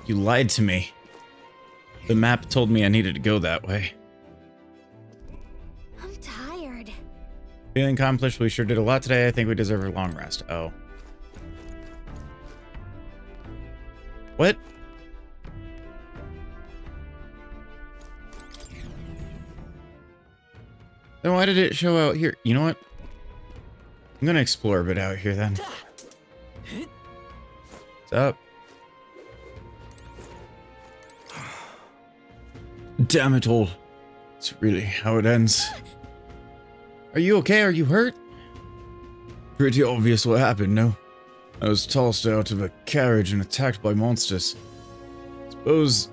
You lied to me. The map told me I needed to go that way. I'm tired. Feeling accomplished, we sure did a lot today. I think we deserve a long rest. Oh. What? Then why did it show out here? You know what? I'm gonna explore a bit out here then. What's up? Damn it all. It's really how it ends. Are you okay? Are you hurt? Pretty obvious what happened, no? I was tossed out of a carriage and attacked by monsters. Suppose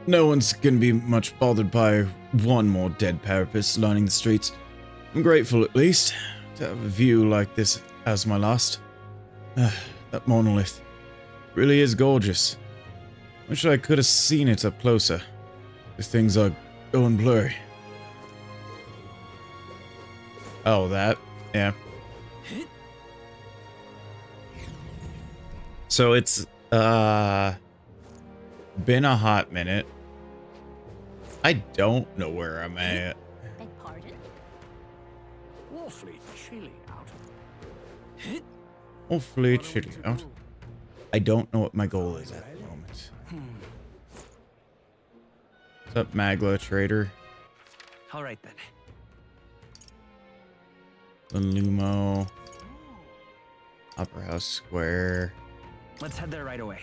no one's gonna be much bothered by one more dead parapets lining the streets. I'm grateful, at least, to have a view like this as my last. That monolith really is gorgeous. Wish I could have seen it up closer. The things are going blurry. Oh, that? Yeah. So it's, been a hot minute. I don't know where I'm at. Beg pardon? Awfully chilly out. Awfully chilly out. I don't know what my goal is at the moment. What's up, Magla Trader? All right then. The Lumo. Opera House Square. Let's head there right away.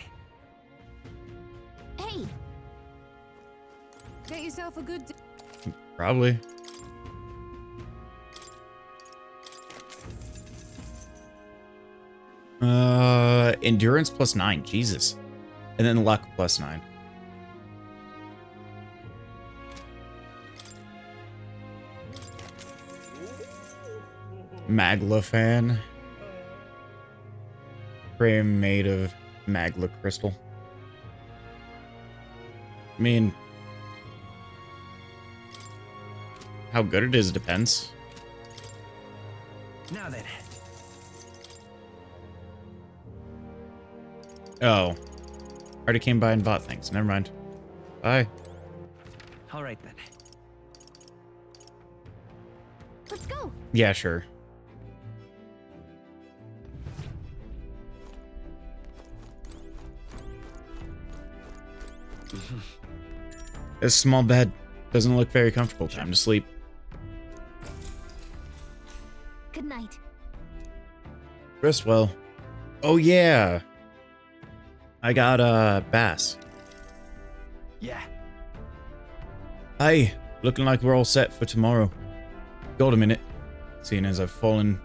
Hey! Get yourself a good... Probably. Endurance plus 9. Jesus. And then luck plus 9. Magla fan. Frame made of Magla crystal. I mean, how good it is depends. Now then. Oh. Already came by and bought things. Never mind. Bye. All right then. Let's go! Yeah, sure. This small bed doesn't look very comfortable. Time to sleep. Good night. Rest well. Oh yeah. I got bass. Yeah. Hey, looking like we're all set for tomorrow. Got a minute. Seeing as I've fallen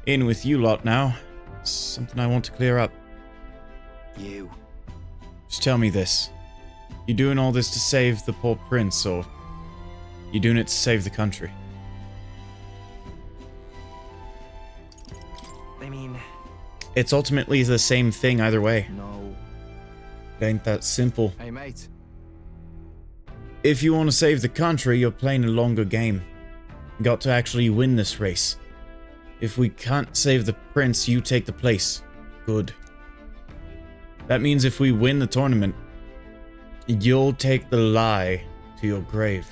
in with you lot now, it's something I want to clear up. You. Just tell me this. You doing all this to save the poor prince, or you doing it to save the country? I mean... It's ultimately the same thing either way. No. It ain't that simple. Hey, mate. If you want to save the country, you're playing a longer game. You got to actually win this race. If we can't save the prince, you take the place. Good. That means if we win the tournament, you'll take the lie to your grave.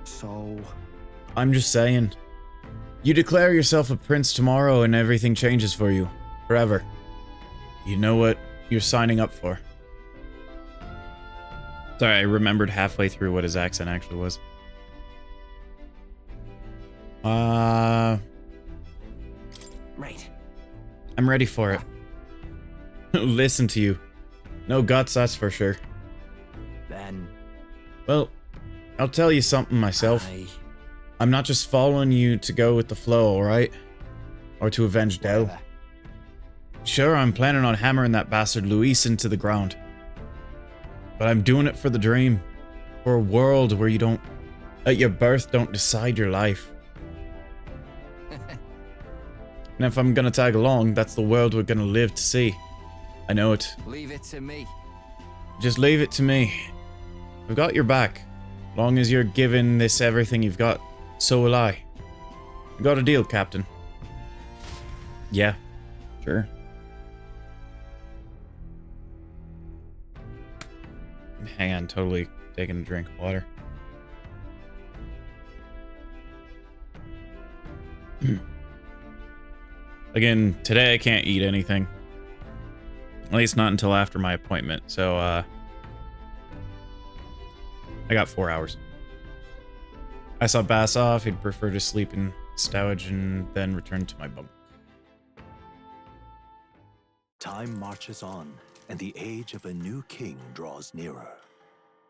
So... I'm just saying. You declare yourself a prince tomorrow and everything changes for you. Forever. You know what you're signing up for. Sorry, I remembered halfway through what his accent actually was. Right. I'm ready for it. Listen to you. No guts, that's for sure. Then... Well, I'll tell you something myself. I'm not just following you to go with the flow, alright? Or to avenge Del. Whatever. Sure, I'm planning on hammering that bastard Luis into the ground. But I'm doing it for the dream. For a world where you don't... At your birth don't decide your life. And if I'm gonna tag along, that's the world we're gonna live to see. I know it. Leave it to me. Just leave it to me. I've got your back. Long as you're giving this everything you've got, so will I. We got a deal, Captain. Yeah, sure. Hang on, totally taking a drink of water. Again, today I can't eat anything. At least not until after my appointment. So, I got 4 hours. I saw Bass off. He'd prefer to sleep in stowage and then return to my bunk. Time marches on, and the age of a new king draws nearer.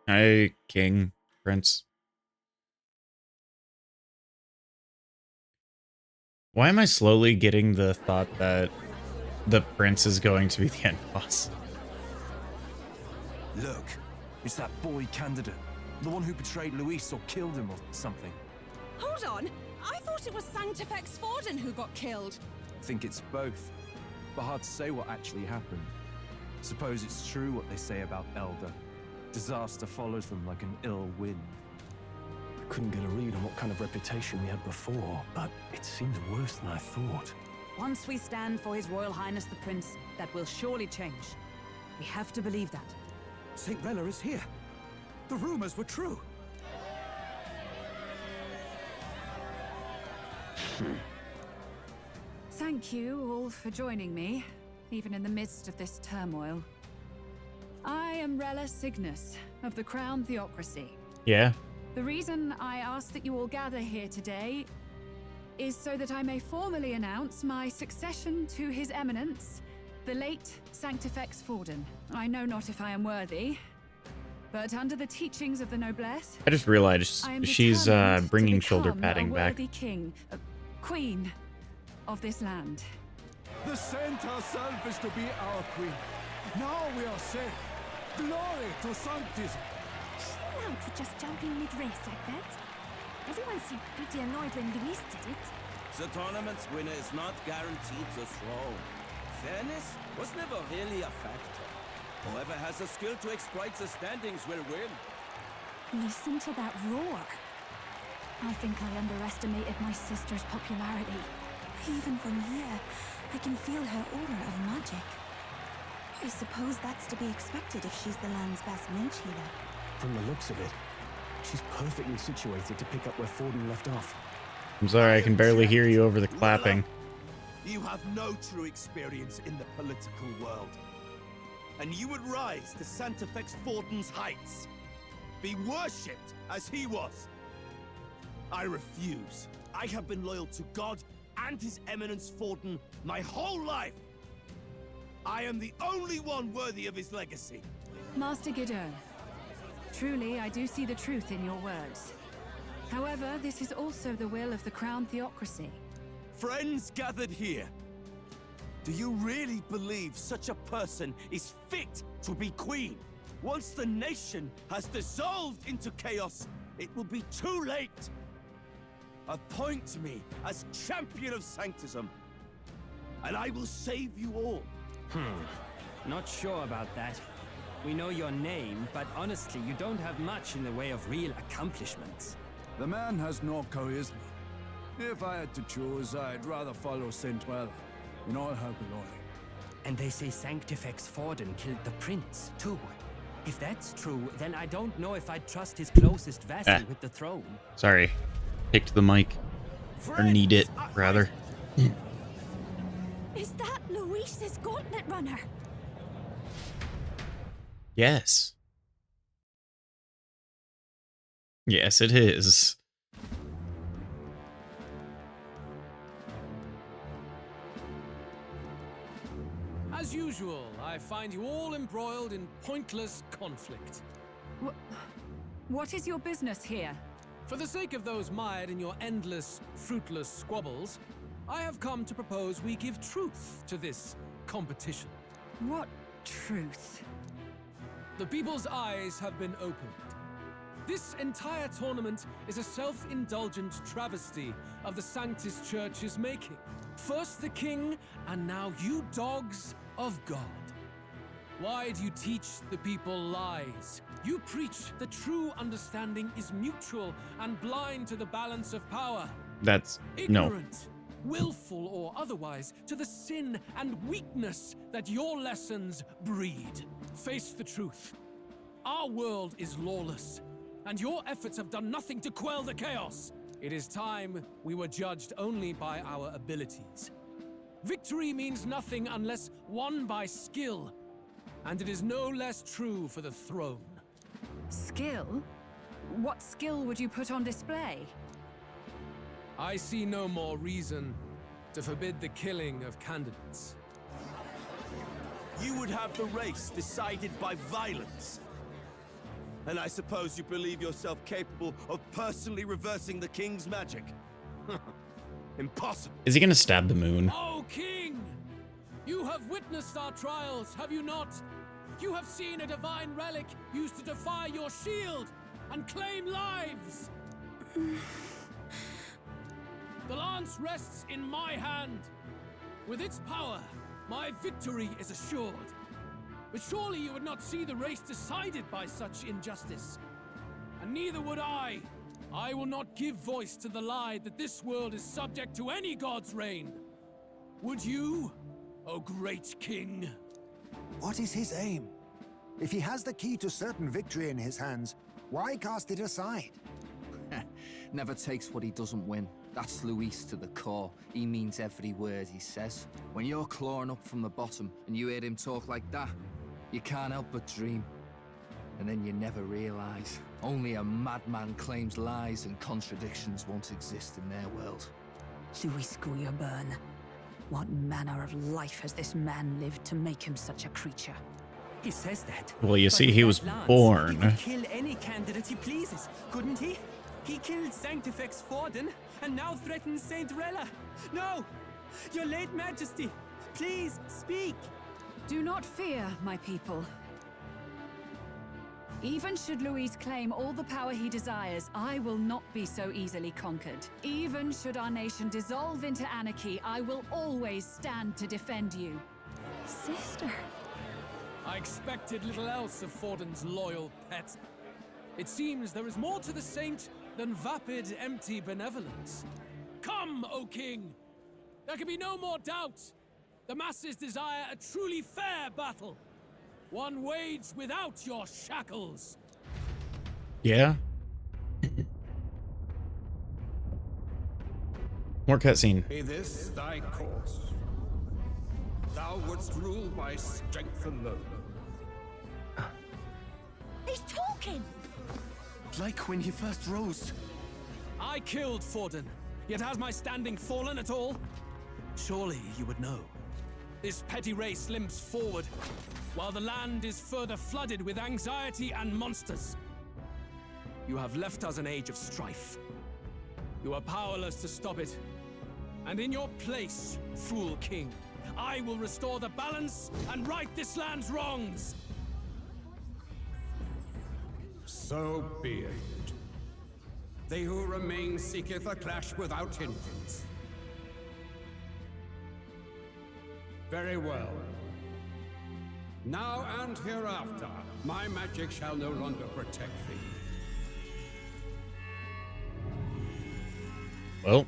Hi, King, Prince. Why am I slowly getting the thought that the Prince is going to be the end boss? Look, it's that boy candidate. The one who betrayed Luis or killed him or something. Hold on! I thought it was Sanctifex Forden who got killed. Think it's both. But hard to say what actually happened. Suppose it's true what they say about Elder. Disaster follows them like an ill wind. Couldn't get a read on what kind of reputation we had before, but it seems worse than I thought. Once we stand for His Royal Highness the Prince, that will surely change. We have to believe that. St. Rella is here. The rumors were true. Thank you all for joining me, even in the midst of this turmoil. I am Rella Cygnus of the Crown Theocracy. Yeah. The reason I ask that you all gather here today is so that I may formally announce my succession to His Eminence, the late Sanctifex Forden. I know not if I am worthy, but under the teachings of the noblesse, I just realized I am she's determined bringing to shoulder become padding a back. worthy king, queen of this land. The saint herself is to be our queen. Now we are safe. Glory to Sanctism. Chill out for just jumping mid-race like that. Everyone seemed pretty annoyed when Luis did it. The tournament's winner is not guaranteed the throne. Fairness was never really a factor. Whoever has the skill to exploit the standings will win. Listen to that roar. I think I underestimated my sister's popularity. Even from here, I can feel her aura of magic. I suppose that's to be expected if she's the land's best mage healer. From the looks of it, she's perfectly situated to pick up where Forden left off. I'm sorry, I can barely hear you over the clapping. You have no true experience in the political world. And you would rise to Sanctifex Forden's heights. Be worshipped as he was. I refuse. I have been loyal to God and His Eminence Forden my whole life. I am the only one worthy of his legacy. Master Guidon, truly I do see the truth in your words. However, this is also the will of the Crown Theocracy. Friends gathered here, do you really believe such a person is fit to be queen? Once the nation has dissolved into chaos, it will be too late. Appoint me as champion of sanctism, and I will save you all. Not sure about that. We know your name, but honestly, you don't have much in the way of real accomplishments. The man has no charisma. If I had to choose, I'd rather follow St. Rella in all her glory. And they say Sanctifex Forden killed the prince, too. If that's true, then I don't know if I'd trust his closest vassal with the throne. Sorry. Picked the mic. Or need it, rather. Is that Luis's gauntlet runner? Yes. Yes, it is. As usual, I find you all embroiled in pointless conflict. What is your business here? For the sake of those mired in your endless, fruitless squabbles, I have come to propose we give truth to this competition. What truth? The people's eyes have been opened. This entire tournament is a self-indulgent travesty of the Sanctus Church's making. First the king, and now you dogs of God. Why do you teach the people lies? You preach that true understanding is mutual and blind to the balance of power. That's Ignorant, willful or otherwise, to the sin and weakness that your lessons breed. Face the truth. Our world is lawless, and your efforts have done nothing to quell the chaos. It is time we were judged only by our abilities. Victory means nothing unless won by skill, and it is no less true for the throne. Skill? What skill would you put on display? I see no more reason to forbid the killing of candidates. You would have the race decided by violence. And I suppose you believe yourself capable of personally reversing the king's magic? Impossible. Is he gonna stab the moon? Oh, King! You have witnessed our trials, have you not? You have seen a divine relic used to defy your shield and claim lives! The lance rests in my hand. With its power, my victory is assured. But surely you would not see the race decided by such injustice. And neither would I. I will not give voice to the lie that this world is subject to any god's reign. Would you, O great king? What is his aim? If he has the key to certain victory in his hands, why cast it aside? Never takes what he doesn't win. That's Luis to the core. He means every word he says. When you're clawing up from the bottom and you hear him talk like that, you can't help but dream. And then you never realize. Only a madman claims lies and contradictions won't exist in their world. Luis Guyaburn. What manner of life has this man lived to make him such a creature? He says that. Well, you but see, with he that was lance, born. He could kill any candidate he pleases, couldn't he? He killed Sanctifex Forden, and now threatens Saint Rella. No! Your late majesty, please, speak! Do not fear, my people. Even should Luis claim all the power he desires, I will not be so easily conquered. Even should our nation dissolve into anarchy, I will always stand to defend you. Sister. I expected little else of Forden's loyal pet. It seems there is more to the saint than vapid, empty benevolence. Come, O king! There can be no more doubt. The masses desire a truly fair battle. One waged without your shackles. Yeah? More cutscene. Be this thy course. Thou wouldst rule by strength alone. He's talking! Like when he first rose. I killed Forden, yet has my standing fallen at all? Surely you would know. This petty race limps forward, while the land is further flooded with anxiety and monsters. You have left us an age of strife. You are powerless to stop it. And in your place, fool king, I will restore the balance and right this land's wrongs. So be it. They who remain seeketh a clash without hindrance. Very well. Now and hereafter, my magic shall no longer protect thee. Well.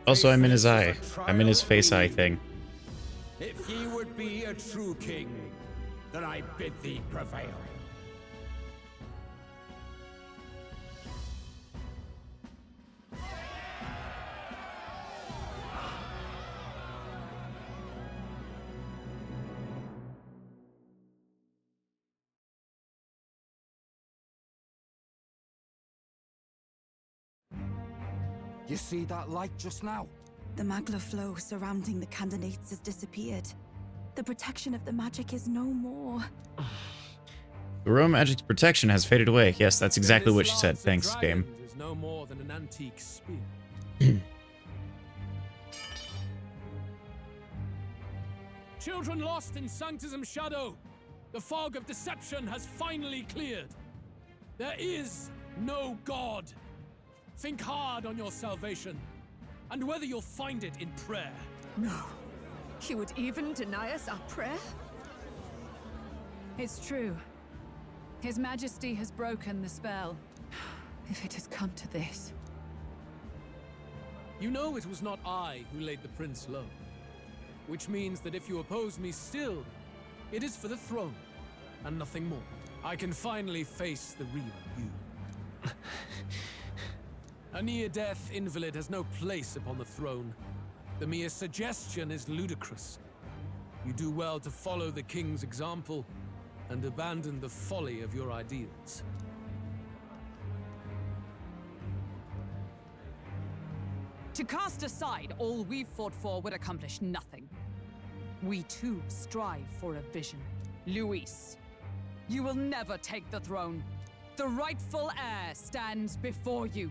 Also, I'm in his eye. I'm in his face eye thing. If ye would be a true king, then I bid thee prevail. You see that light just now? The magla flow surrounding the candidates has disappeared. The protection of the magic is no more. The royal magic's protection has faded away. Yes, that's exactly what she said. Thanks, game. Is no more than an antique spear. Children lost in Sanctism's shadow. The fog of deception has finally cleared. There is no God. Think hard on your salvation, and whether you'll find it in prayer. No. He would even deny us our prayer? It's true. His Majesty has broken the spell. If it has come to this. You know it was not I who laid the prince low. Which means that if you oppose me still, it is for the throne, and nothing more. I can finally face the real you. A near-death invalid has no place upon the throne. The mere suggestion is ludicrous. You do well to follow the king's example and abandon the folly of your ideals. To cast aside all we've fought for would accomplish nothing. We too strive for a vision. Luis, you will never take the throne. The rightful heir stands before you.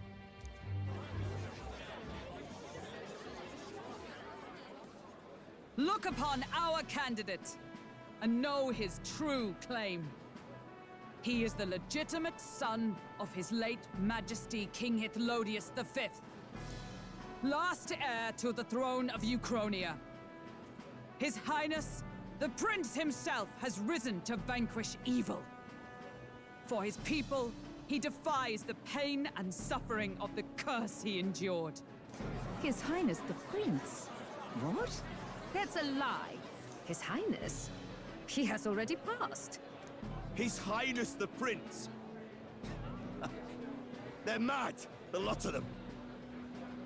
Look upon our candidate and know his true claim. He is the legitimate son of his late Majesty King Hithlodius V, last heir to the throne of Uchronia. His Highness, the Prince himself, has risen to vanquish evil. For his people, he defies the pain and suffering of the curse he endured. His Highness the Prince? What? That's a lie. His Highness? He has already passed. His Highness the Prince? They're mad, the lot of them.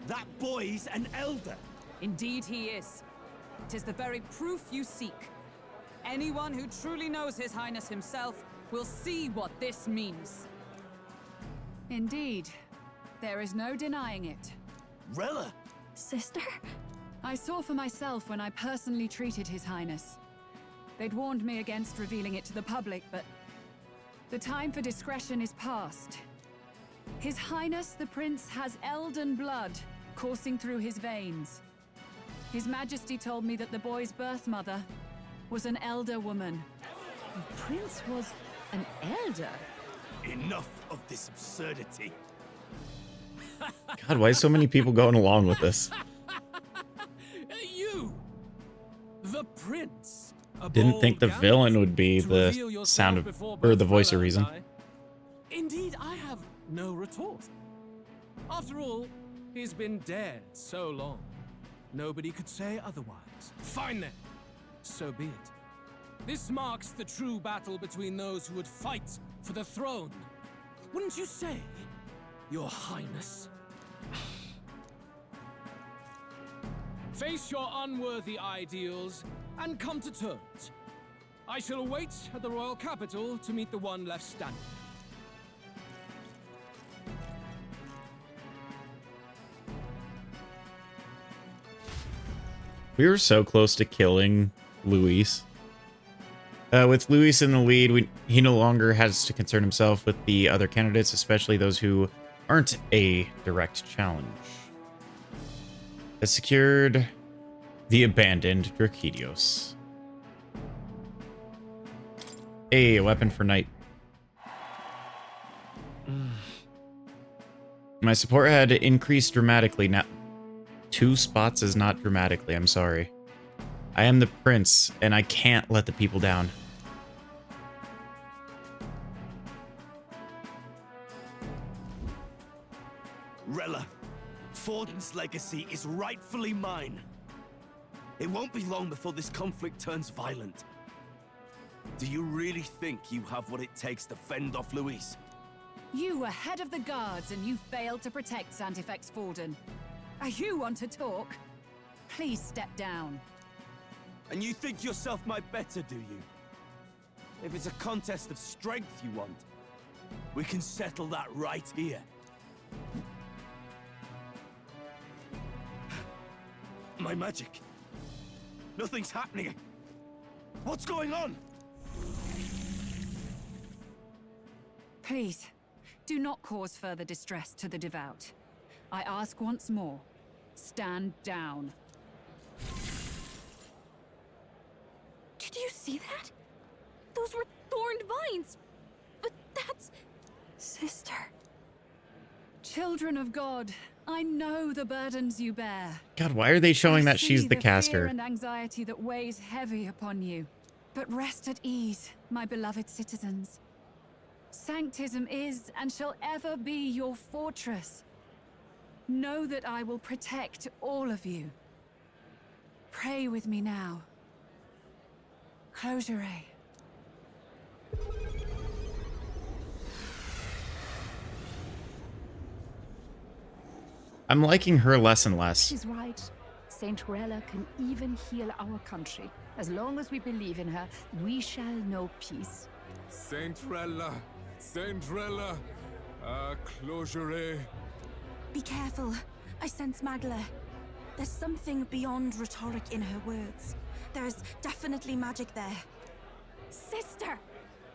That boy's an elder. Indeed he is. It is the very proof you seek. Anyone who truly knows His Highness himself will see what this means. Indeed. There is no denying it. Rella? Sister? I saw for myself when I personally treated His Highness. They'd warned me against revealing it to the public, but the time for discretion is past. His Highness the Prince has Elden blood coursing through his veins. His Majesty told me that the boy's birth mother was an elder woman. The Prince was an elder? Enough of this absurdity. God, why so many people going along with this? You! The prince! Didn't think the villain would be the sound of, or the voice of reason. Indeed, I have no retort. After all, he's been dead so long. Nobody could say otherwise. Fine then. So be it. This marks the true battle between those who would fight for the throne. Wouldn't you say, Your Highness? Face your unworthy ideals and come to terms. I shall await at the royal capital to meet the one left standing. We were so close to killing Luis. With Luis in the lead, he no longer has to concern himself with the other candidates, especially those who aren't a direct challenge. Has secured the abandoned Drakidios. A weapon for Knight. My support had increased dramatically. Now 2 spots is not dramatically, I'm sorry. I am the prince, and I can't let the people down. Rella, Forden's legacy is rightfully mine. It won't be long before this conflict turns violent. Do you really think you have what it takes to fend off Luis? You were head of the guards and you failed to protect Santifex Forden. Are you on to talk? Please step down. And you think yourself my better, do you? If it's a contest of strength you want, we can settle that right here. My magic. Nothing's happening. What's going on? Please, do not cause further distress to the devout. I ask once more, stand down. Did you see that? Those were thorned vines. But that's... Sister. Children of God, I know the burdens you bear. God, why are they showing that I she's see the fear caster? and anxiety that weighs heavy upon you. But rest at ease, my beloved citizens. Sanctism is and shall ever be your fortress. Know that I will protect all of you. Pray with me now. Close your eye. I'm liking her less and less. She's right. Saint Rella can even heal our country. As long as we believe in her, we shall know peace. Saint Rella, closure. Be careful. I sense Magla. There's something beyond rhetoric in her words. There's definitely magic there. Sister!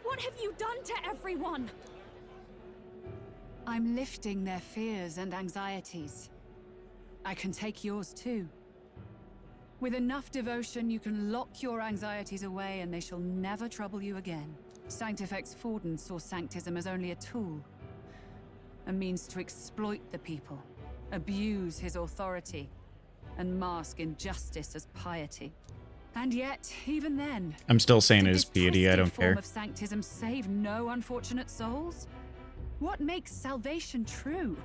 What have you done to everyone? I'm lifting their fears and anxieties. I can take yours too. With enough devotion, you can lock your anxieties away and they shall never trouble you again. Sanctifex Forden saw Sanctism as only a tool. A means to exploit the people, abuse his authority, and mask injustice as piety. And yet, even then, I'm still saying it is this piety, I twisted don't care. form of Sanctism save no unfortunate souls? What makes salvation true?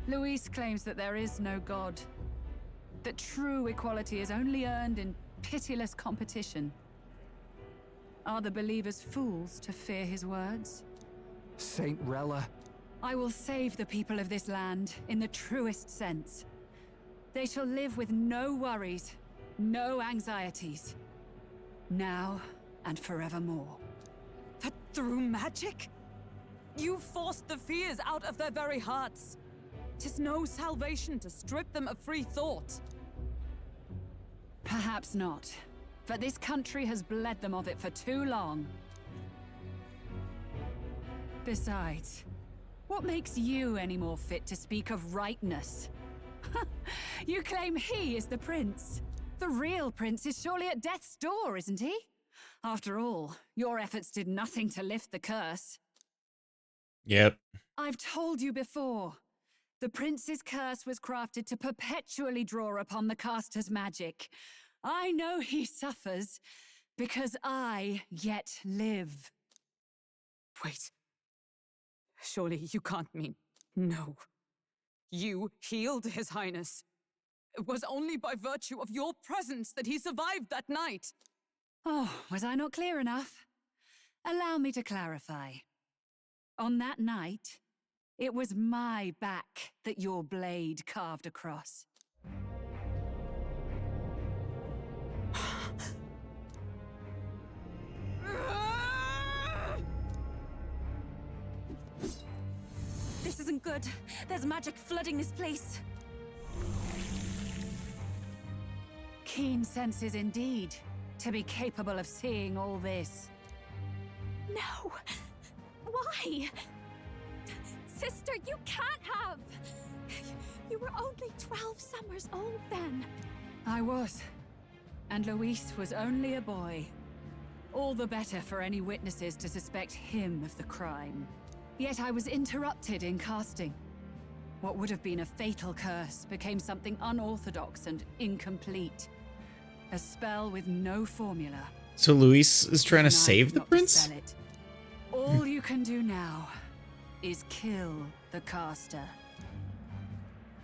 Luis claims that there is no God. That true equality is only earned in pitiless competition. Are the believers fools to fear his words? Saint Rella. I will save the people of this land in the truest sense. They shall live with no worries, no anxieties. Now and forevermore. But through magic? You forced the fears out of their very hearts. 'Tis no salvation to strip them of free thought. Perhaps not. But this country has bled them of it for too long. Besides, what makes you any more fit to speak of rightness? You claim he is the prince. The real prince is surely at death's door, isn't he? After all, your efforts did nothing to lift the curse. Yep. I've told you before. The prince's curse was crafted to perpetually draw upon the caster's magic. I know he suffers because I yet live. Wait. Surely you can't mean... No. You healed His Highness. It was only by virtue of your presence that he survived that night. Oh, was I not clear enough? Allow me to clarify. On that night, it was my back that your blade carved across. This isn't good. There's magic flooding this place. Keen senses indeed, to be capable of seeing all this. No! Why? Sister, you can't have! You were only 12 summers old then. I was. And Luis was only a boy. All the better for any witnesses to suspect him of the crime. Yet I was interrupted in casting. What would have been a fatal curse became something unorthodox and incomplete. A spell with no formula. So Luis is trying to save the Not prince? dispel it. All you can do now is kill the caster.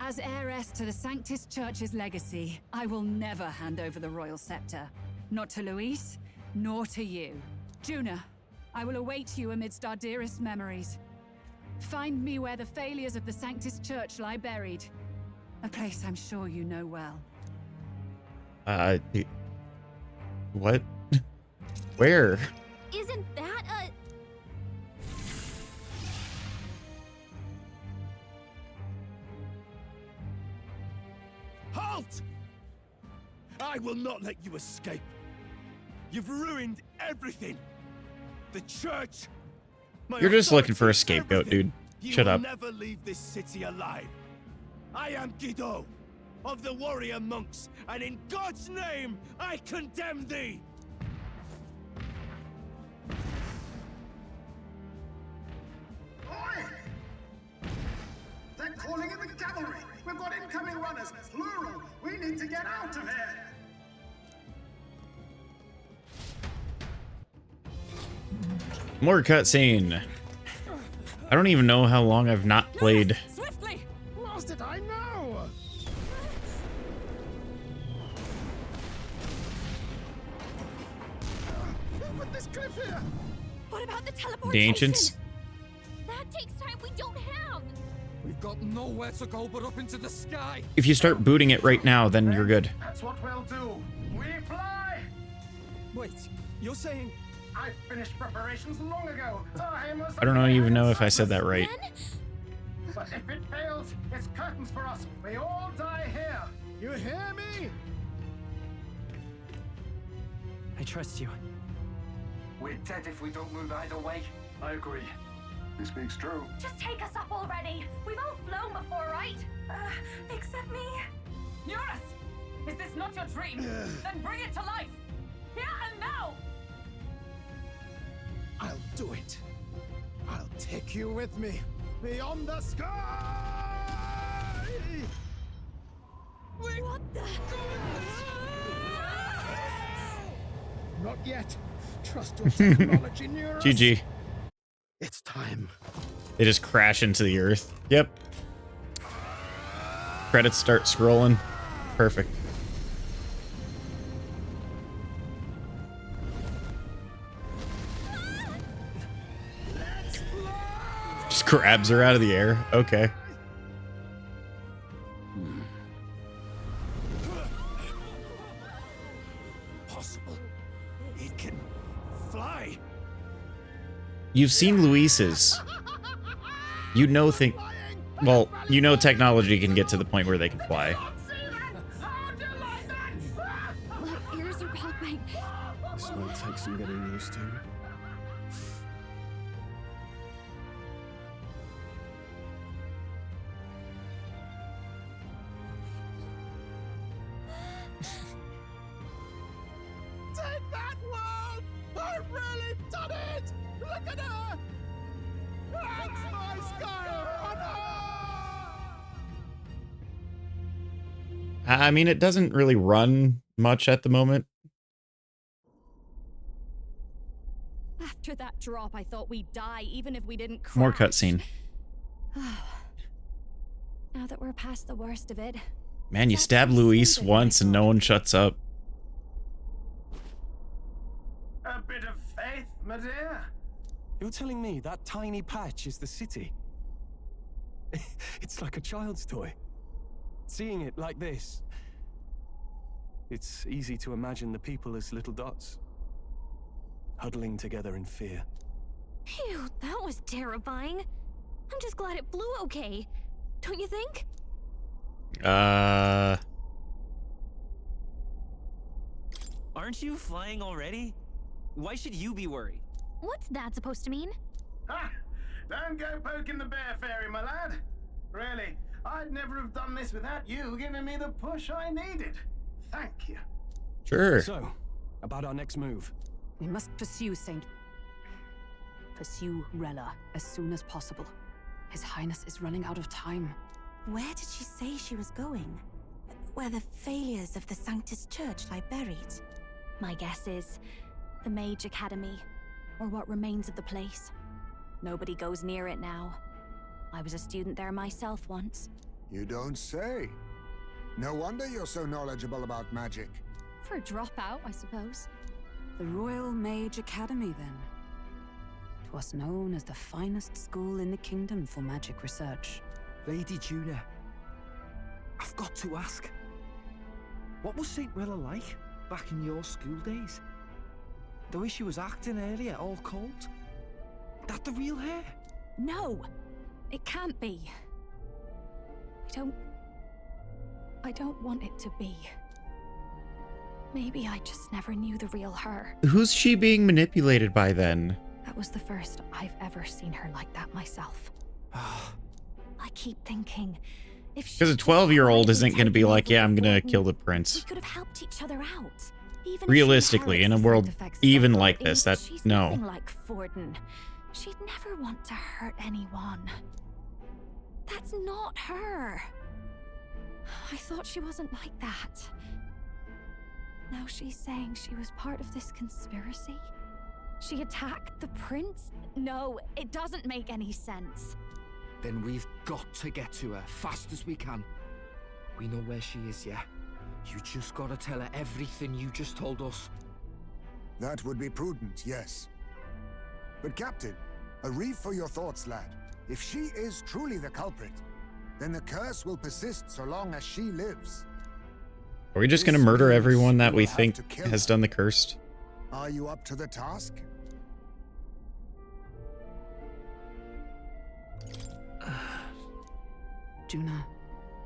As heiress to the Sanctis Church's legacy, I will never hand over the royal scepter. Not to Luis, nor to you. Juna, I will await you amidst our dearest memories. Find me where the failures of the Sanctis Church lie buried. A place I'm sure you know well. What? Where? Isn't that a... Halt! I will not let you escape. You've ruined everything. The church. You're just looking for a scapegoat, dude. Shut up. You will never leave this city alive. I am Guido, of the warrior monks, and in God's name, I condemn thee! Oi! They're calling in the cavalry! We've got incoming runners, plural! We need to get out of here! More cutscene. I don't even know how long I've not played. Swiftly! Lost it, I know! Who put this cliff here? What about the teleportation? The ancients. That takes time we don't have. We've got nowhere to go but up into the sky. If you start booting it right now, then you're good. That's what we'll do. We fly! Wait, you're saying... I finished preparations long ago. I don't even know if I said that right. But if it fails, it's curtains for us. We all die here. You hear me? I trust you. We're dead if we don't move either way. I agree. He speaks true. Just take us up already. We've all flown before, right? Except me. Eurus! Is this not your dream? Then bring it to life! Here and now! I'll do it. I'll take you with me. Beyond the sky! What the? Not yet. Trust your technology, Neurus. GG. It's time. They just crash into the earth. Yep. Credits start scrolling. Perfect. Just grabs her out of the air. Okay. Possible. It can fly. You've seen Luis's. You know well, you know technology can get to the point where they can fly. My ears are popping. This might take some getting used to. Take that, world! I've really done it! Look at her! That's my sky! I mean, it doesn't really run much at the moment. After that drop, I thought we'd die, even if we didn't crash. More cutscene. Now that we're past the worst of it. Man, you stab Luis once and no one shuts up. A bit of faith, my dear. You're telling me that tiny patch is the city? It's like a child's toy. Seeing it like this, it's easy to imagine the people as little dots, huddling together in fear. Phew, that was terrifying. I'm just glad it flew okay. Don't you think? Aren't you flying already? Why should you be worried? What's that supposed to mean? Ha! Don't go poking the bear fairy, my lad. Really, I'd never have done this without you giving me the push I needed. Thank you. Sure. So, about our next move. We must pursue Rella as soon as possible. His Highness is running out of time. Where did she say she was going? Where the failures of the Sanctus Church lie buried? My guess is the Mage Academy, or what remains of the place. Nobody goes near it now. I was a student there myself once. You don't say. No wonder you're so knowledgeable about magic. For a dropout, I suppose. The Royal Mage Academy, then. 'Twas known as the finest school in the kingdom for magic research. Lady Juna, I've got to ask. What was St. Rella like back in your school days? The way she was acting earlier, all cold? That the real hair? No! It can't be. I don't want it to be. Maybe I just never knew the real her. Who's she being manipulated by then? That was the first I've ever seen her like that myself. I keep thinking, if she... Because a 12-year-old isn't going to be like, yeah, I'm going to kill the prince. We could have helped each other out. Even Realistically, in a world even like this, that... She's no. nothing like Forden. She'd never want to hurt anyone. That's not her. I thought she wasn't like that. Now she's saying she was part of this conspiracy? She attacked the prince? No, it doesn't make any sense. Then we've got to get to her fast as we can. We know where she is, yeah? You just gotta tell her everything you just told us. That would be prudent, yes. But Captain, a reef for your thoughts, lad. If she is truly the culprit, then the curse will persist so long as she lives. Are we just gonna murder everyone that we think has done the cursed? Are you up to the task? Juna,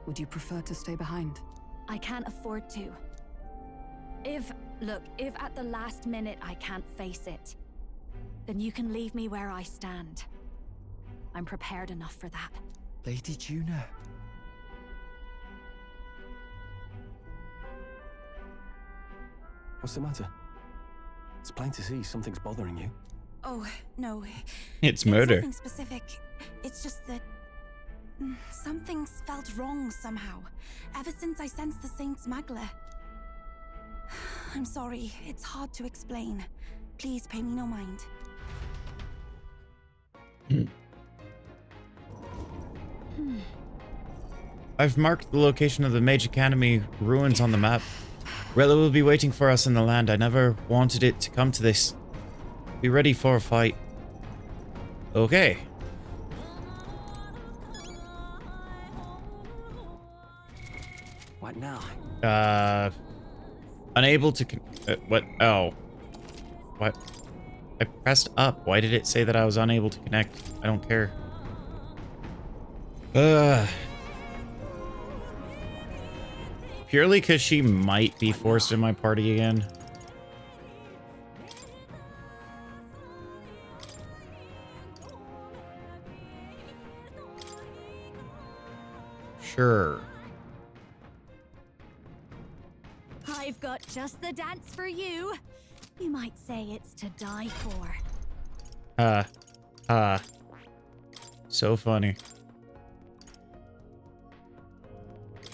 would you prefer to stay behind? I can't afford to. If at the last minute I can't face it, then you can leave me where I stand. I'm prepared enough for that. Lady Juna. What's the matter? It's plain to see something's bothering you. Oh, no. It's murder. Nothing specific. It's just that something's felt wrong somehow, ever since I sensed the Saint's Magla. I'm sorry, it's hard to explain. Please pay me no mind. I've marked the location of the Mage Academy ruins on the map. Rella will be waiting for us in the land. I never wanted it to come to this. Be ready for a fight. Okay. What now? Unable to what? Oh. What? I pressed up. Why did it say that I was unable to connect? I don't care. Purely because she might be forced in my party again. Sure. I've got just the dance for you. You might say it's to die for. So funny.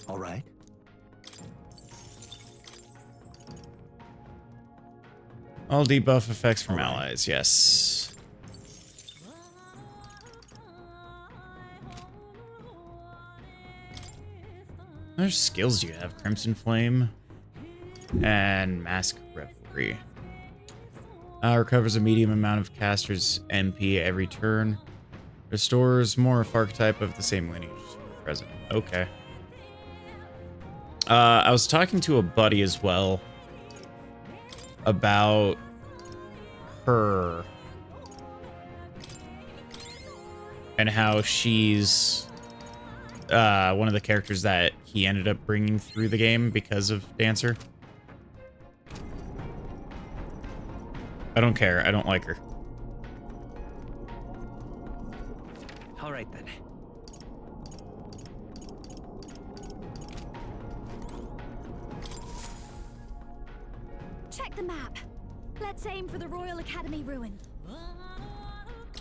All right. All debuff effects from allies, yes. What other skills do you have? Crimson Flame and Mask Revelry. Recovers a medium amount of caster's MP every turn. Restores more of archetype of the same lineage to the present. Okay. I was talking to a buddy as well about her and how she's one of the characters that he ended up bringing through the game because of Dancer. I don't care. I don't like her. All right then. Check the map. Let's aim for the Royal Academy ruin.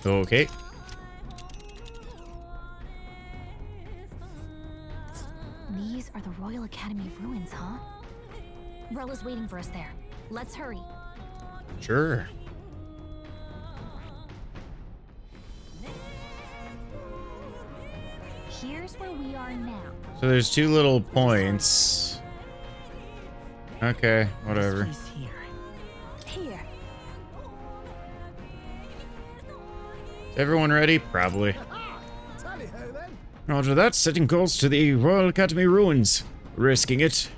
Okay. These are the Royal Academy ruins, huh? Rella's waiting for us there. Let's hurry. Sure. Here's where we are now. So there's two little points. Okay, whatever. Here. Is everyone ready? Probably. Roger that, setting course to the Royal Academy ruins. Risking it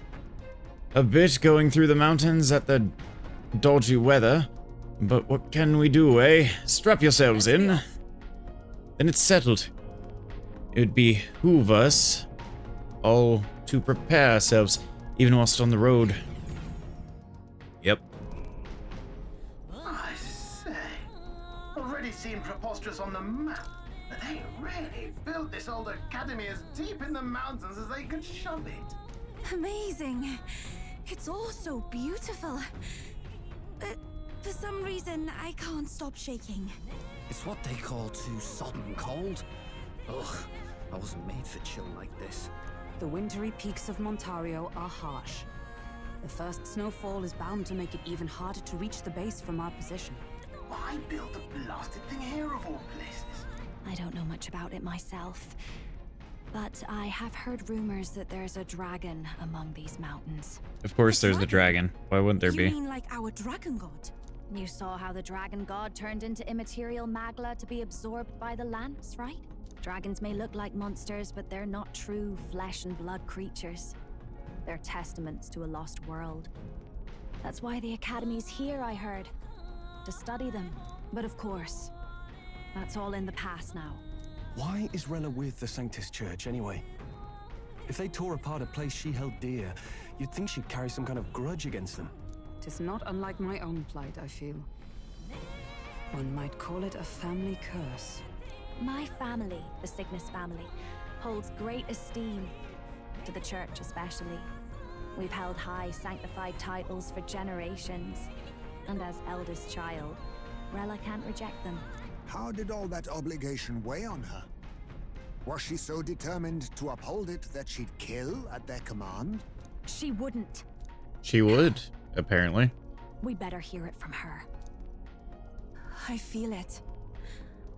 a bit going through the mountains at the dodgy weather. But what can we do, eh? Strap yourselves in. Then it's settled. It would behoove us all to prepare ourselves, even whilst on the road. Yep. I say, already seemed preposterous on the map, but they really built this old academy as deep in the mountains as they could shove it. Amazing. It's all so beautiful. For some reason, I can't stop shaking. It's what they call too sodden cold. Ugh, I wasn't made for chill like this. The wintry peaks of Montario are harsh. The first snowfall is bound to make it even harder to reach the base from our position. Why, Why build the blasted thing here of all places? I don't know much about it myself, but I have heard rumors that there's a dragon among these mountains. Of course there's the dragon. Why wouldn't there be? You mean like our dragon god? You saw how the dragon god turned into immaterial magla to be absorbed by the lance, right? Dragons may look like monsters, but they're not true flesh and blood creatures. They're testaments to a lost world. That's why the Academy's here, I heard. To study them. But of course, that's all in the past now. Why is Rella with the Sanctus Church, anyway? If they tore apart a place she held dear, you'd think she'd carry some kind of grudge against them. Tis not unlike my own plight, I feel. One might call it a family curse. My family, the Cygnus family, holds great esteem, to the church especially. We've held high sanctified titles for generations, and as eldest child, Rella can't reject them. How did all that obligation weigh on her? Was she so determined to uphold it that she'd kill at their command? She wouldn't. She would, apparently. We better hear it from her. I feel it.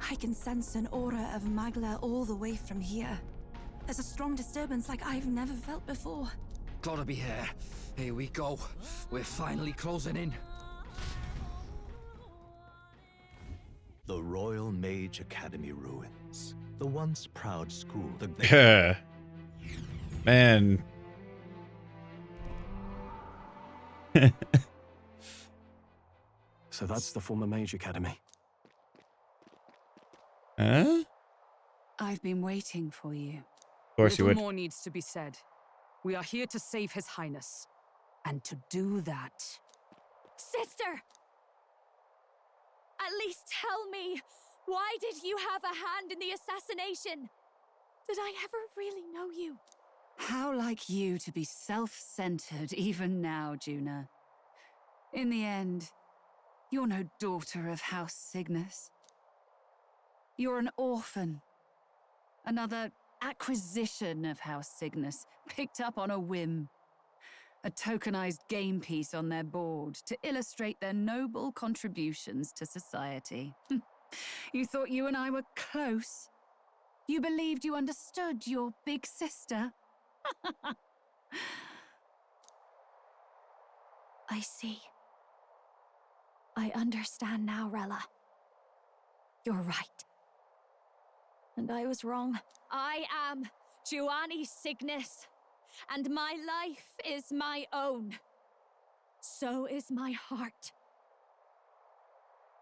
I can sense an aura of Magla all the way from here. There's a strong disturbance like I've never felt before. Gotta be here. Here we go. We're finally closing in. The Royal Mage Academy ruins. The once proud school. Man. So that's the former Mage Academy. Huh? I've been waiting for you. Of course you would. Little more needs to be said. We are here to save His Highness. And to do that... Sister! At least tell me, why did you have a hand in the assassination? Did I ever really know you? How like you to be self-centered even now, Juna. In the end, you're no daughter of House Cygnus. You're an orphan. Another acquisition of House Cygnus, picked up on a whim. A tokenized game piece on their board to illustrate their noble contributions to society. You thought you and I were close. You believed you understood your big sister. I see. I understand now, Rella. You're right. And I was wrong. I am Giovanni Cygnus, and my life is my own. So is my heart.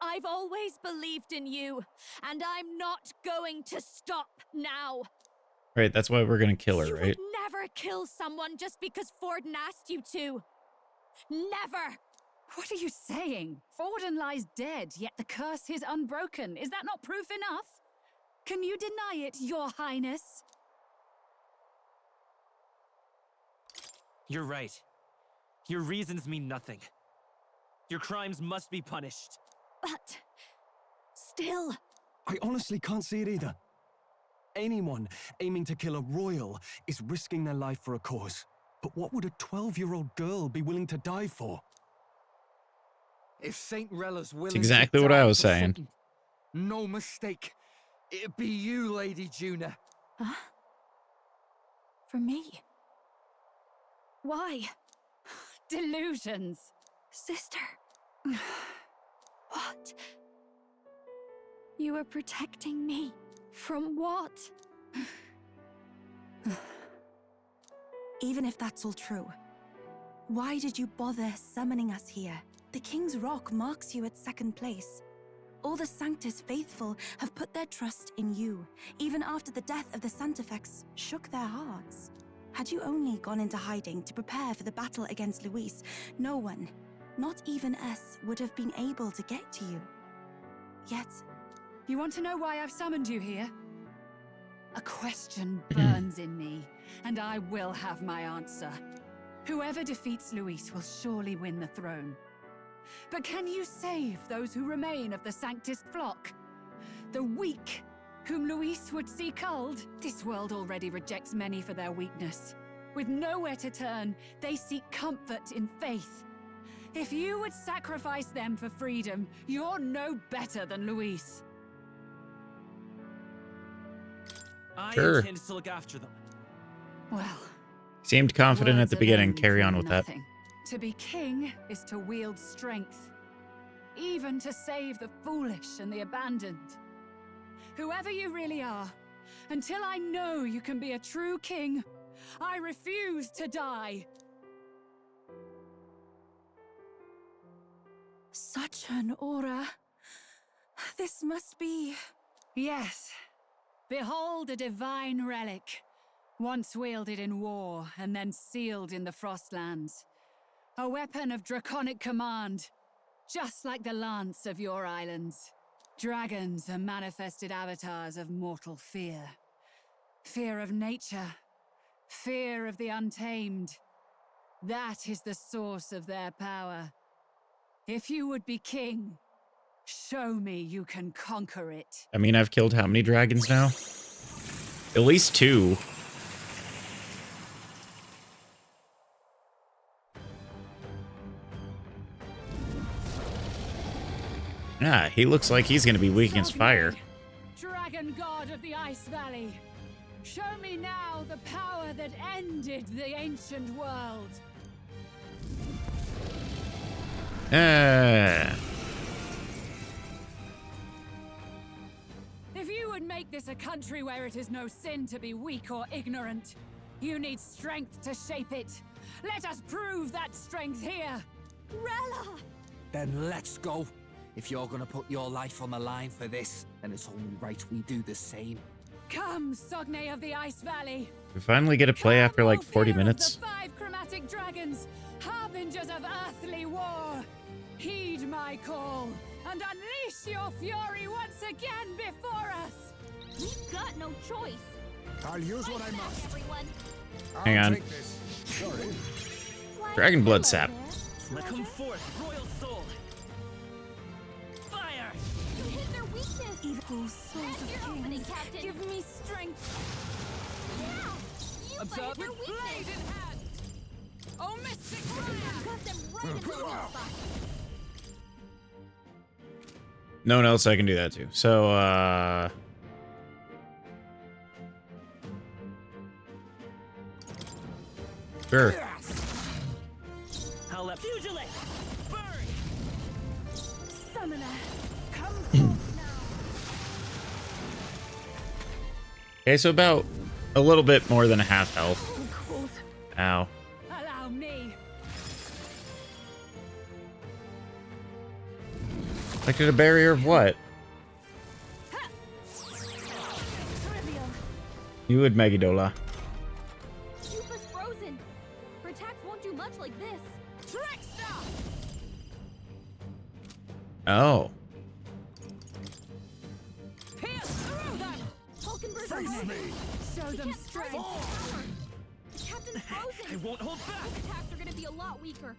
I've always believed in you, and I'm not going to stop now. Right, that's why we're gonna kill her, You right? would never kill someone just because Forden asked you to. Never! What are you saying? Forden lies dead, yet the curse is unbroken. Is that not proof enough? Can you deny it, Your Highness? You're right. Your reasons mean nothing. Your crimes must be punished. But... still... I honestly can't see it either. Anyone aiming to kill a royal is risking their life for a cause. But what would a 12-year-old girl be willing to die for? If Saint Rella's willing That's exactly to what die I was for saying. something, no mistake. It'd be you, Lady Juna. Huh? For me? Why? Delusions. Sister. What? You are protecting me. From what? Even if that's all true, why did you bother summoning us here? The King's Rock marks you at second place. All the Sanctus faithful have put their trust in you, even after the death of the Sanctifex shook their hearts. Had you only gone into hiding to prepare for the battle against Luis, no one, not even us, would have been able to get to you. Yet... You want to know why I've summoned you here? A question burns in me, and I will have my answer. Whoever defeats Luis will surely win the throne. But can you save those who remain of the Sanctus flock? The weak, whom Luis would see culled? This world already rejects many for their weakness. With nowhere to turn, they seek comfort in faith. If you would sacrifice them for freedom, you're no better than Luis. I Sure. intend to look after them. Well, Seemed confident at words the beginning. alone Carry on prove with that. nothing. To be king is to wield strength, even to save the foolish and the abandoned. Whoever you really are, until I know you can be a true king, I refuse to die. Such an aura. This must be... Yes. Behold a divine relic, once wielded in war and then sealed in the Frostlands. A weapon of draconic command, just like the lance of your islands. Dragons are manifested avatars of mortal fear. Fear of nature, fear of the untamed. That is the source of their power. If you would be king, show me you can conquer it. I mean, I've killed how many dragons now? At least 2. Ah, he looks like he's gonna be weak against fire. Dragon god of the Ice Valley, show me now the power that ended the ancient world. If you would make this a country where it is no sin to be weak or ignorant, you need strength to shape it. Let us prove that strength here. Rella! Then let's go. If you're gonna put your life on the line for this, then it's only right we do the same. Come, Sogne of the Ice Valley. We finally get to play after like 40 minutes. The 5 chromatic dragons, harbingers of earthly war. Heed my call and unleash your fury once again before us. We've got no choice. I'll use what I must. Everyone. Hang on. Take this. Sorry. Dragon blood sap. Now come forth, royal soul. Fire! You hit their weakness. Evil souls That's of your opening, kings, Captain. give me strength. Yeah! You Observe fight their with weakness. Blade in hand. Oh, mystic You got them right in the sweet spot. No one else I can do that to. So, sure. I'll let Fugilate! Burn! Summoner, come forth now. Okay, so about a little bit more than a half health. Cold. Ow. Allow me. Like a barrier of what? Trivial. You would Megidola. Yupa's frozen. Her attacks won't do much like this. Trickster! Oh. Pierce through them! Hulkenberg's Face me. Show He them can't fight strength. his power. The captain's frozen. I won't hold back! His attacks are gonna be a lot weaker.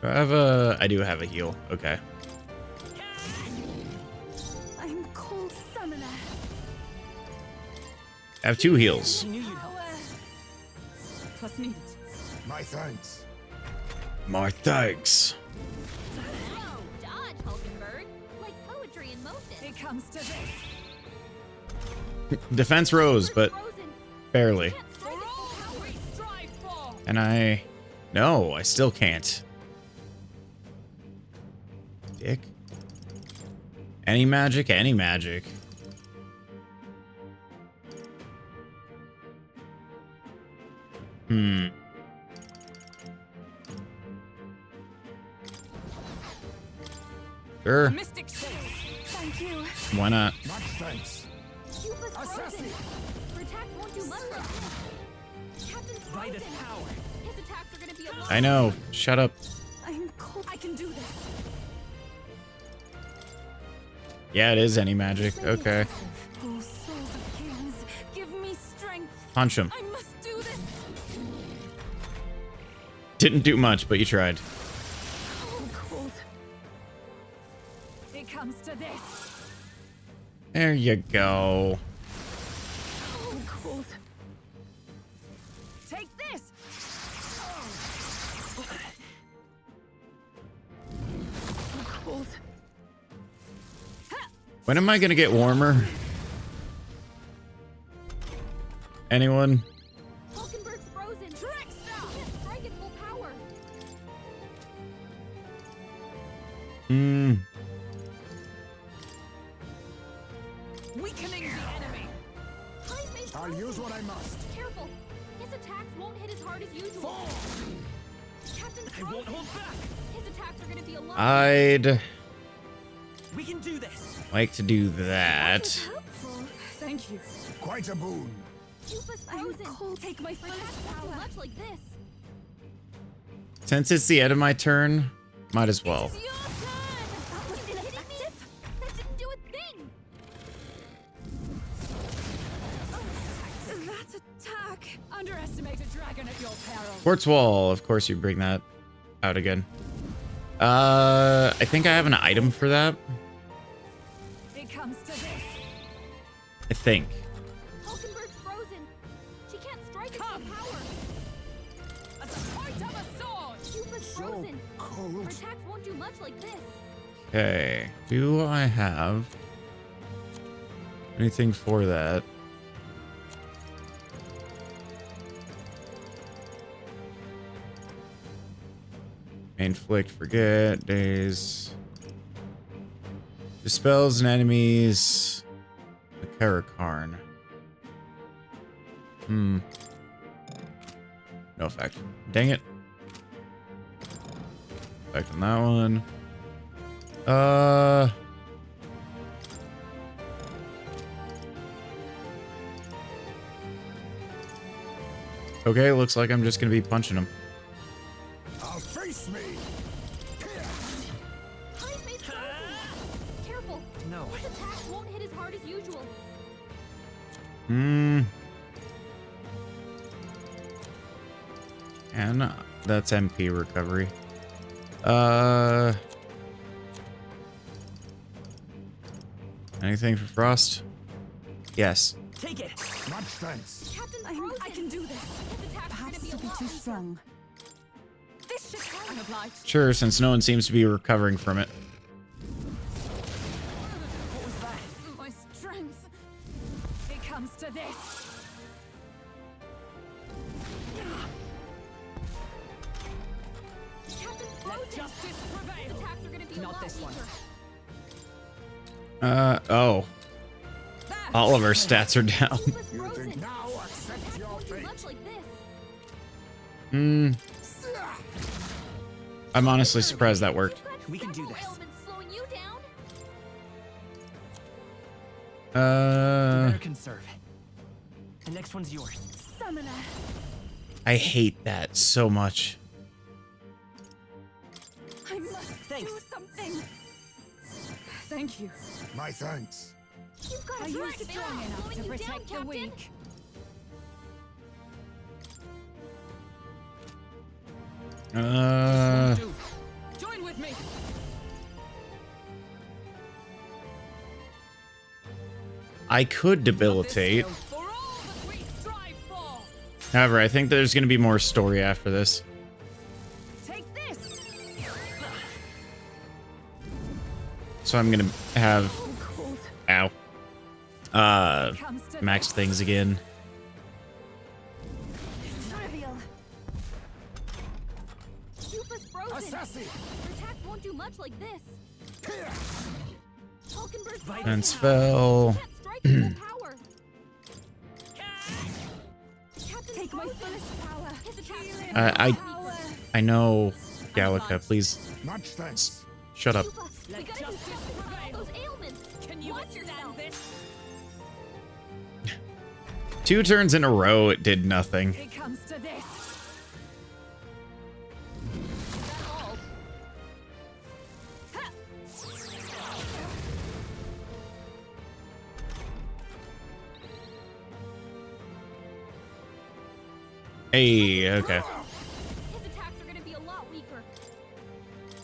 I do have a heal. Okay. I'm cold summoner. I have 2 heals. You knew you'd help. Plus needed. My thanks. My thanks. Whoa, dodge, Hulkenberg. Like poetry in motion. It comes to this. Defense rose, but Frozen. barely. Can't strike at full power. We strive for. And no, I still can't. Dick. Any magic, any magic. Sure. Mystic shield. Thank you. Why not? Much thanks. Yupa's frozen. Assassin. Her attacks won't do much like this. The captain's Right as frozen. power. His attacks are gonna be a lot. I know. Shut up. I'm cold. I can do this. Yeah, it is any magic. Okay. Oh, souls of kings, give me strength. Punch him. I must do this. Didn't do much, but you tried. Oh, cold. It comes to this. There you go. Oh, cold. Take this. this! So cold. When am I gonna get warmer? Anyone? Hulkenberg's frozen. Trickster! Can't strike at full power. Weakening the enemy. I'll use what I must. Careful. His attacks won't hit as hard as usual. Captain's frozen. I won't hold back. His attacks are going to be a lot. I'd We can do this. like to do that. Thank you. Quite a boon. Cupa's frozen. Cold. Take my first Power. Much like this. Since it's the end of my turn, might as well. Your turn. That was ineffective. That didn't do a thing. That attack! Underestimate a dragon at your peril. Quartz wall, of course you bring that out again. I think I have an item for that. It comes to this. I think. Hulkenberg's frozen. She can't strike at full power. At the point of a sword. Cupa's frozen. Cold. Her attacks won't do much like this. Okay. Do I have anything for that? Inflict, forget, days. Dispels an enemy's the Karakarn. No effect. Dang it. Effect on that one. Okay, looks like I'm just gonna be punching him. I'll face me. Heismay's frozen. Careful. No. His attacks won't hit as hard as usual. And that's MP recovery. Anything for Frost? Yes. Take it. Much thanks. Captain's frozen. I can do this. His attacks are Perhaps going to be this a will be lot too weaker. strong. This should help. I'm obliged. Sure, since no one seems to be recovering from it. What was that? My strength. It comes to this. Captain's Let frozen. justice His prevail. attacks are going to be a Not lot this one. weaker. Oh. All of our stats are down. Cupa's You frozen. think now accept Attacks your won't do fate. much like this. I'm honestly surprised that worked. You've got We can do several this. ailments slowing you down. American serve. The next one's yours. Summoner. I hate that so much. I must Thanks. do something. Thank you. My thanks. You've got Are a you direct strong blast enough slowing to you protect down, the Captain. weak? Join with me. I could debilitate. For all that we strive for. However, I think there's going to be more story after this. Take this. So I'm going to have... Ow. Comes to Max things again. Trivial. Cupa's frozen. Assassin. Her attacks won't do much like this. Hulkenberg's frozen. And spell. Can't strike at full power. Captain's Take my frozen. fullest power. His attacks are Power. I know, Gallica, please Much thanks. shut up. Cupa, we Let gotta do justice something about prevail. those ailments. Can you Watch withstand yourself. this? 2 turns in a row, it did nothing. It comes to this. That's all. Hey, okay. His attacks are gonna be a lot weaker.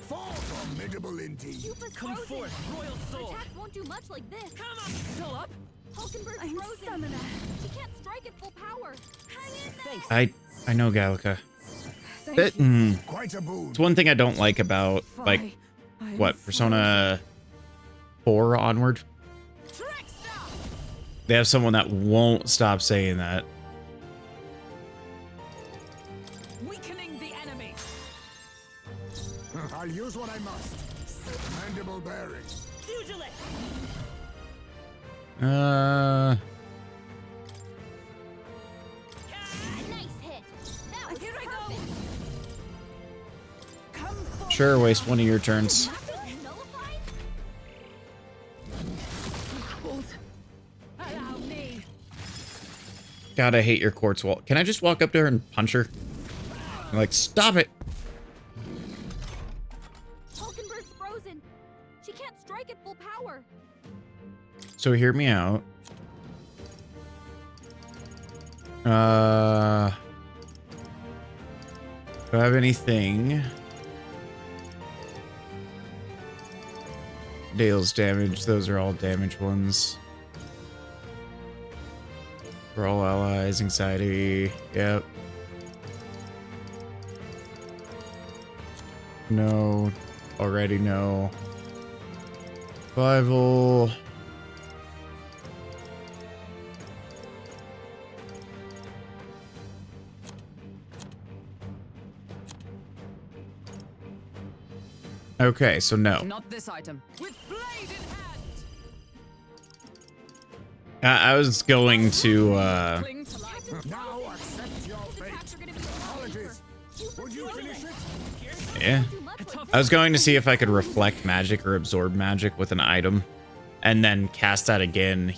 Fall, formidable Formidable indeed. Come forth, royal soul. Attacks won't do much like this. Come up, still up. Hulkenberg's I'm frozen. summoner. She can't strike at full power. Hang in there. I know Gallica. Thank you. Quite a boon. It's one thing I don't like about like I'm what Persona 4 onward. They have someone that won't stop saying that. Weakening the enemy. I'll use what I must. Mandible bearing. Pugilist. Nice hit. That was Here I go. perfect. Come forward. Sure, waste one of your turns. Nullified? Allow me. God, I hate your quartz wall. Can I just walk up to her and punch her? I'm like, stop it. Hulkenberg's frozen. She can't strike at full power. So hear me out. Do I have anything? Deals damage. Those are all damage ones. For all allies, anxiety. Yep. No. Already no. Survival. Okay, so no. Not this item. With blade in hand. I was going to, Cling to life. Now accept your fate. Apologies. Would you finish it? yeah. I was going to see if I could reflect magic or absorb magic with an item and then cast that again.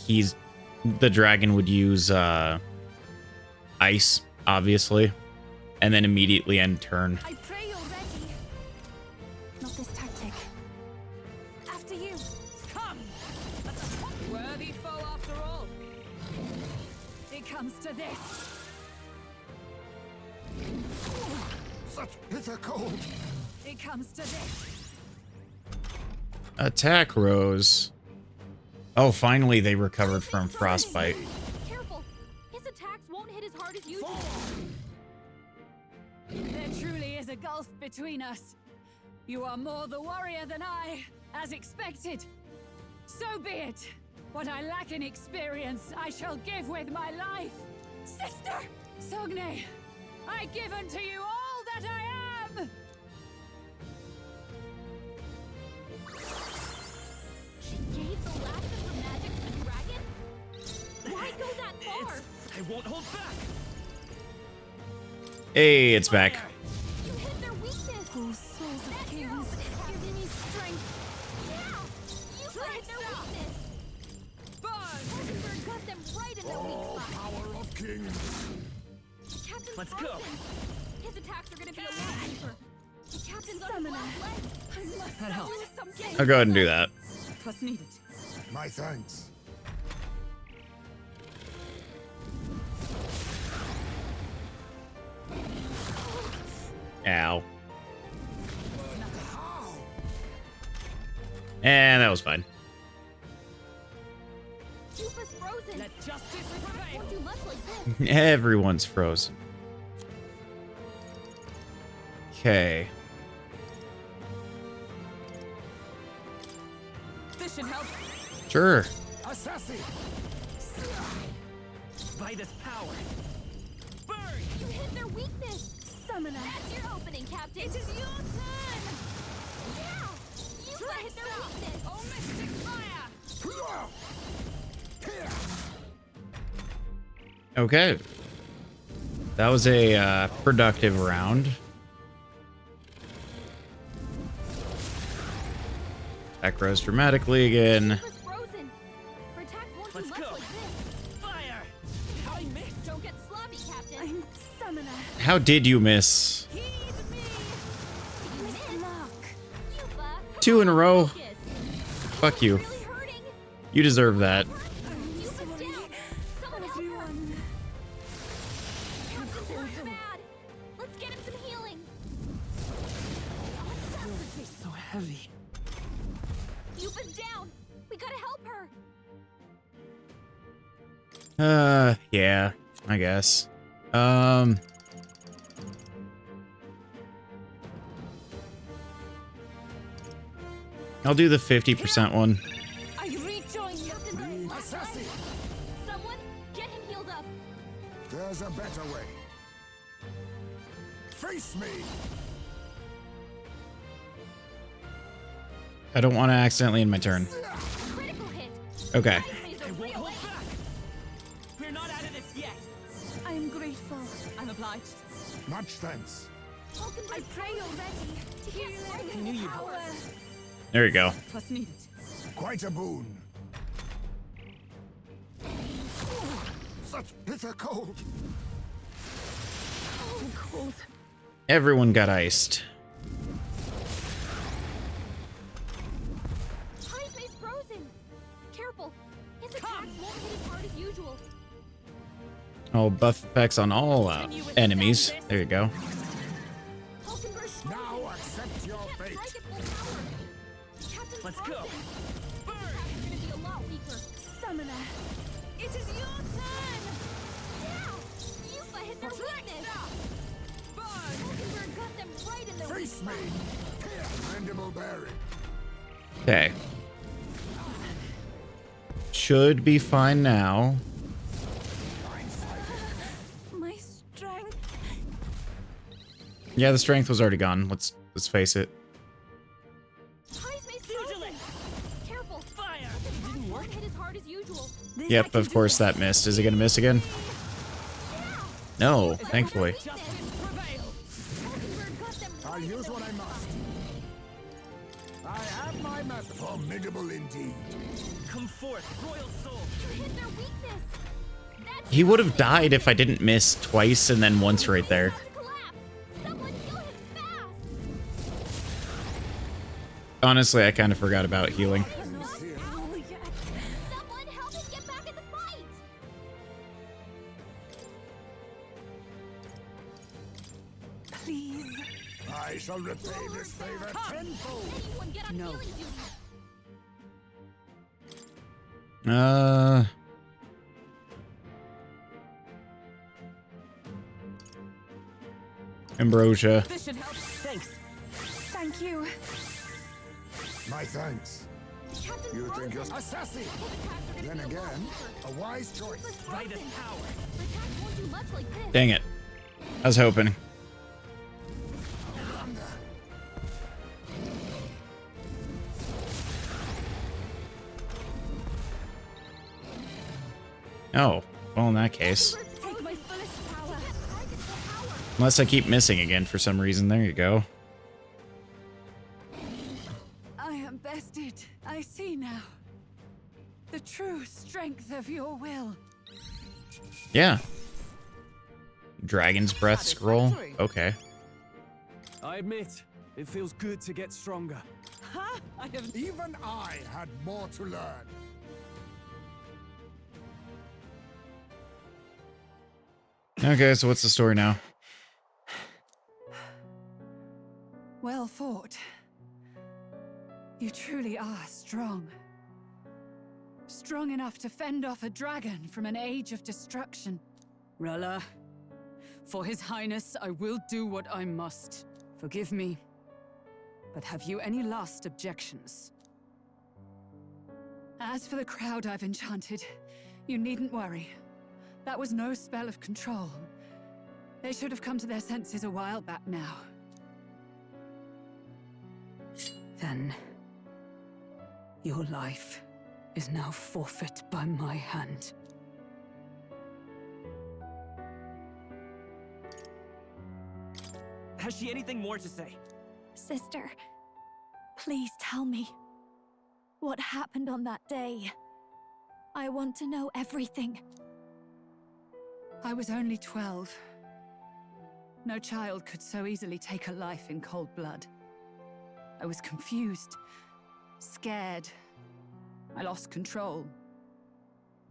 The dragon would use, ice, obviously, and then immediately end turn. I pray you're ready. Not this tactic. After you. Come. Worthy foe after all. It comes to this. Such bitter cold. It comes to this. Attack Rose. Oh, finally they recovered from frostbite. Careful. His attacks won't hit as hard as usual. There truly is a gulf between us. You are more the warrior than I, as expected. So be it. What I lack in experience, I shall give with my life. Sister! Sogne, I give unto you all that I am! She gave the last of her magic to the dragon? Why go that far? I won't hold back. Hey, it's back. You hit their weakness. Oh, souls of That's your kings, opening, give Captain. me strength. Yeah! You hit their weakness. Hulkenberg got them right in their weak All spot. power of kings. Captain's Let's frozen. go. His attacks are gonna be a lot deeper. The captain's on his Summoner. last leg. I must That helps. do something. I'll go ahead and do that. What's needed? My thanks. Ow. And that was fine. Jupa's frozen. Let justice Attacks prevail. won't do much like this. Everyone's frozen. Okay. This should help. Sure. Assassin. By this power. Burn! You hit their weakness. Summoner. That's your opening, Captain. It is your turn. Yeah! You hit their weakness. Oh, mystic fire! Okay. That was a productive round. Attack rose dramatically again. Jupa's frozen. Her attacks won't do Let's much go. like this. Fire! I missed. Don't get sloppy, Captain. I'm summoner. How did you miss? Heed me. You missed. Luck. Jupa. 2 in a row. Focus. Fuck you. Really hurting. You deserve that. Jupa's down. Someone help her. Everyone. Captain's hurt bad. Let's get him some healing. So heavy. Yeah, I guess. I'll do the 50% one. I rejoin Captain Assassin! Someone get him healed up. There's a better way. Face me! I don't want to accidentally end my turn. Critical hit. Okay. We're not out of this yet. I am grateful. I'm obliged. Much thanks. I pray you're ready. Healing I knew you power. There you go. What's needed? Quite a boon. Such bitter cold. Oh, cold. Everyone got iced. Heismay's frozen. Careful. His attacks won't hit as hard as usual. Oh, buff effects on all enemies. There you go. Now accept your fate. Let's go. Summoner, it is your turn. Yeah, Yuffie hit their weakness. Hulkenberg got them right in the Face me! Mandible bearing. Okay. Should be fine now. My strength. Yeah, the strength was already gone. Let's face it. Heismay's frozen. Careful. Fire. Didn't work. Hit as hard as usual. Yep, of course that missed. Is it gonna miss again? No, thankfully. I'll use what I must. I have my method. Formidable indeed. Come forth, royal soul. You hit their weakness. He would have died if I didn't miss twice and then once right there. Someone heal him fast. Honestly, I kind of forgot about healing. Someone help him get back in the fight. Please. I shall repay this favor tenfold. Anyone get on healing duty. Ambrosia. This should help. Thanks. Thank you. My thanks. You think you're assassin? Then again, a wise choice. Right as power. Attacks won't do much like this. Dang it. I was hoping. Oh, well in that case. Take my fullest power. Unless I keep missing again for some reason. There you go. I am bested. I see now. The true strength of your will. Yeah. Dragon's Breath scroll. Okay. I admit, it feels good to get stronger. Ha! I have. Even I had more to learn. Okay, so what's the story now? Well fought. You truly are strong. Strong enough to fend off a dragon from an age of destruction. Rella, for His Highness, I will do what I must. Forgive me. But have you any last objections? As for the crowd I've enchanted, you needn't worry. That was no spell of control. They should have come to their senses a while back now. Then, your life is now forfeit by my hand. Has she anything more to say? Sister, please tell me. What happened on that day? I want to know everything. I was only 12. No child could so easily take a life in cold blood. I was confused, scared. I lost control.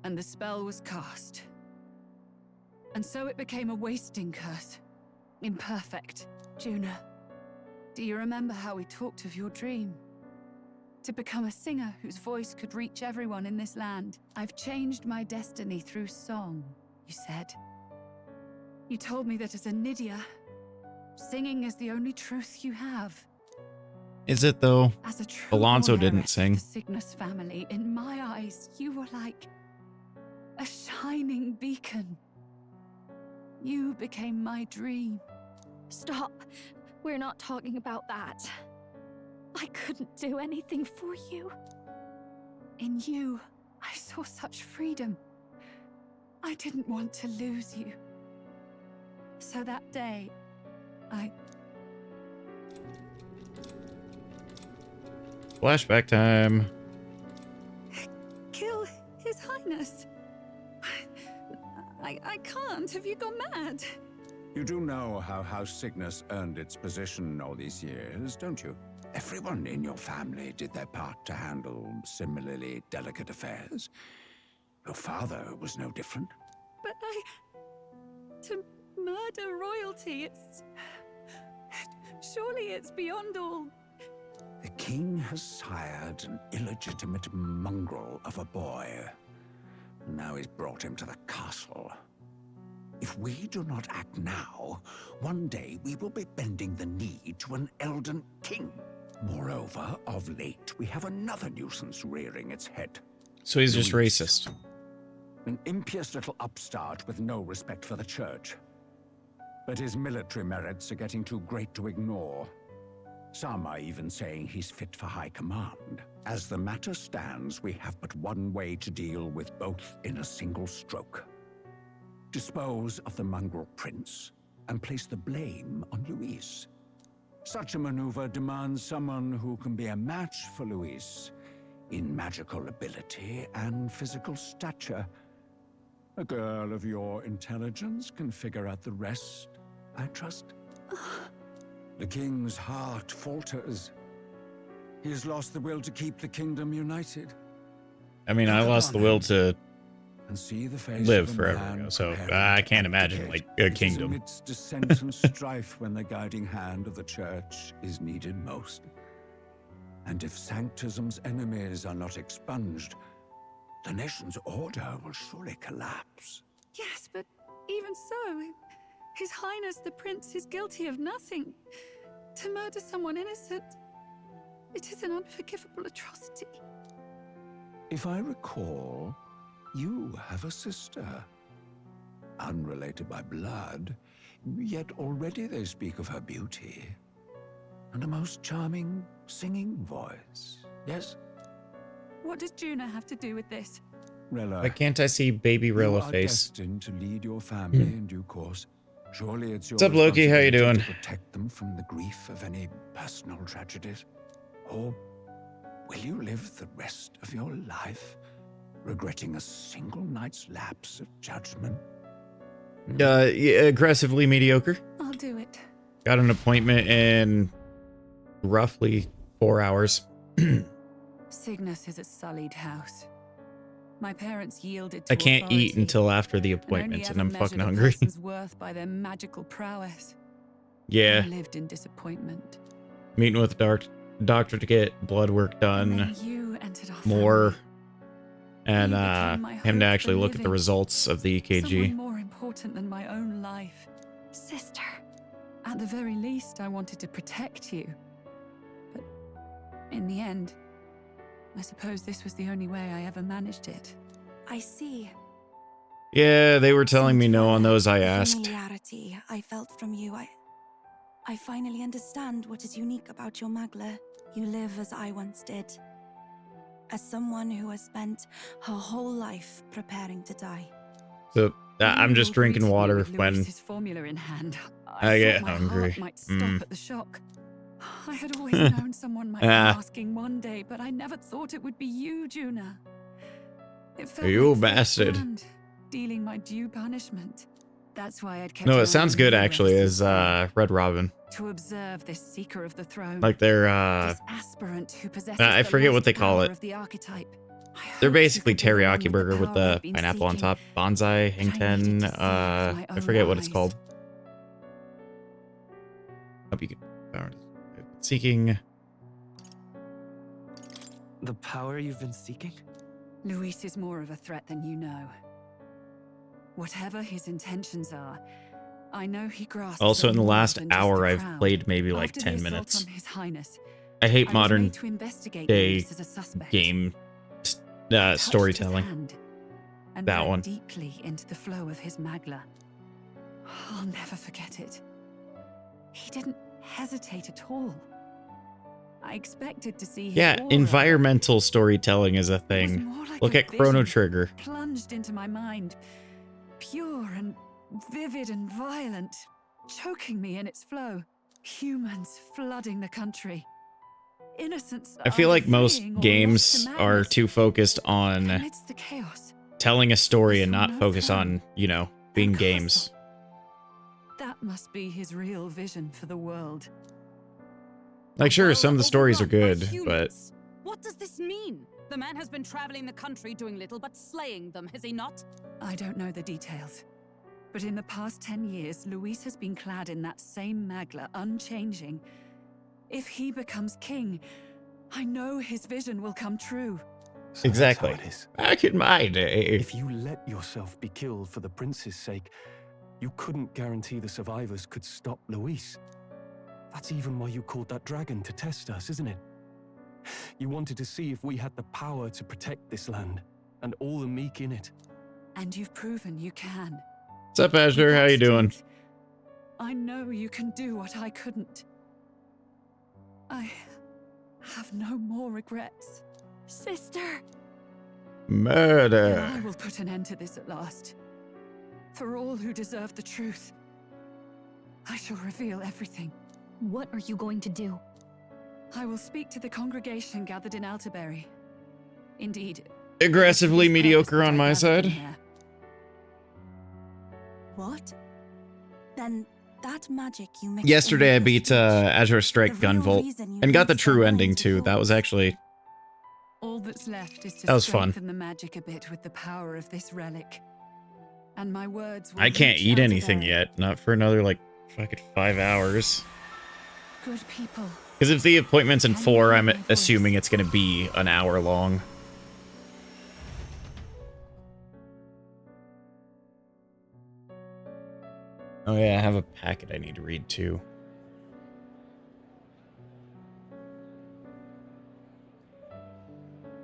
And the spell was cast. And so it became a wasting curse. Imperfect. Juna, Do you remember how we talked of your dream? To become a singer whose voice could reach everyone in this land. I've changed my destiny through song, you said. You told me that as a Nydia, singing is the only truth you have. Is it though? As a true Alonso didn't heiress sing. of the Cygnus family, in my eyes, you were like a shining beacon. You became my dream. Stop. We're not talking about that. I couldn't do anything for you. In you, I saw such freedom. I didn't want to lose you. So that day, I... Flashback time. Kill His Highness. I can't. Have you gone mad? You do know how House Cygnus earned its position all these years, don't you? Everyone in your family did their part to handle similarly delicate affairs. Your father was no different. But to murder royalty, surely it's beyond all. The king has sired an illegitimate mongrel of a boy. Now he's brought him to the castle. If we do not act now, one day we will be bending the knee to an Elden king. Moreover, of late, we have another nuisance rearing its head. So he's just racist. An impious little upstart with no respect for the church. But his military merits are getting too great to ignore. Some are even saying he's fit for high command. As the matter stands, we have but one way to deal with both in a single stroke. Dispose of the mongrel prince and place the blame on Louise. Such a maneuver demands someone who can be a match for Louise in magical ability and physical stature. A girl of your intelligence can figure out the rest, I trust. The king's heart falters. He has lost the will to keep the kingdom united. I mean, I lost the will to and see the face live of a forever man ago, so preparing I to can't imagine abdicate. like a It is kingdom. amidst dissent and strife when the guiding hand of the church is needed most. And if Sanctism's enemies are not expunged, the nation's order will surely collapse. Yes, but even so, His Highness the Prince is guilty of nothing. To murder someone innocent, it is an unforgivable atrocity. If I recall, you have a sister. Unrelated by blood, yet already they speak of her beauty. And a most charming singing voice, yes? What does Juna have to do with this? Rella, Why can't I see baby Rilla you are face? destined to lead your family in due course. Surely it's your What's up, Loki? How you responsibility doing? to protect them from the grief of any personal tragedies. Or will you live the rest of your life regretting a single night's lapse of judgment? Yeah, aggressively mediocre. I'll do it. Got an appointment in roughly 4 hours. Cygnus is a sullied house. My parents yielded to I can't eat authority, until after the and appointment, and only I'm ever fucking measured a hungry. person's worth by their magical prowess. Yeah, I lived in disappointment. meeting with the doctor to get blood work And done then you entered our more, and You became my him to hope actually for look at the living. results of the Someone EKG. more important than my own life. Sister. At the very least, I wanted to protect you. But in the end, I suppose this was the only way I ever managed it. I see. Yeah, they were telling me no on those I The asked. familiarity I felt from you, I finally understand what is unique about your Magla. You live as I once did. As someone who has spent her whole life preparing to die. So I'm just drinking water when Louise's formula in hand. I get thought my hungry. heart might stop at the shock. I had always known someone might be Ah. asking one day, but I never thought it would be you, Juna. It felt You like fate bastard. planned, dealing my due punishment. That's why I'd kept No, an it eye sounds on good you actually ever as since then. Red Robin. To observe this seeker of the throne. Like they're this aspirant who possesses I the forget what lost they call power it. of the archetype. They're basically teriyaki with the burger with power the I've been pineapple on seeking, top. Bonsai, but I needed hangten, to see it with my I own forget what it's eyes. called. Hope you can. Seeking The power you've been seeking? Luis is more of a threat than you know. Whatever his intentions are, I know he grasps Also, in the more last than just hour, the I've crown. played maybe like After 10 the assault minutes. on His Highness, I hate I was modern made to investigate day Luis as a suspect. game Touched his storytelling. hand and That read one. deeply into the flow of his magla. I'll never forget it. He didn't hesitate at all. I expected to see his Yeah, aura environmental storytelling is a thing. more like Look a at Chrono vision Trigger. plunged into my mind, pure and vivid and violent, choking me in its flow. Humans flooding the country. Innocents I feel either like most fleeing or lost games to are madness. too focused on Amidst the chaos, telling a story and not focus on, you know, being games. that must be his real vision for the world. Like, sure, some of the stories are good, but What does this mean? The man has been traveling the country doing little but slaying them, has he not? I don't know the details. But in the past 10 years, Luis has been clad in that same magla, unchanging. If he becomes king, I know his vision will come true. So exactly. That's how it is. Back in my day. If you let yourself be killed for the prince's sake, you couldn't guarantee the survivors could stop Luis. That's even why you called that dragon to test us, isn't it? You wanted to see if we had the power to protect this land, and all the meek in it. And you've proven you can. What's up, Ashler? How you doing? I know you can do what I couldn't. I have no more regrets. Sister! Murder. And I will put an end to this at last. For all who deserve the truth, I shall reveal everything. What are you going to do? I will speak to the congregation gathered in Altaberry. Indeed. Aggressively mediocre on my I gathered them side. there. What? Then that magic you mixed Yesterday I in with beat Azure Strike Gunvolt and got the true ending too. That was actually all that's left is to That was fun. strengthen the magic a bit with the power of this relic. And my words will I can't reach eat Altaberry. anything yet. Not for another like fucking 5 hours. Good people. Because if the appointment's in 4, I'm assuming it's gonna be an hour long. Oh yeah, I have a packet I need to read too.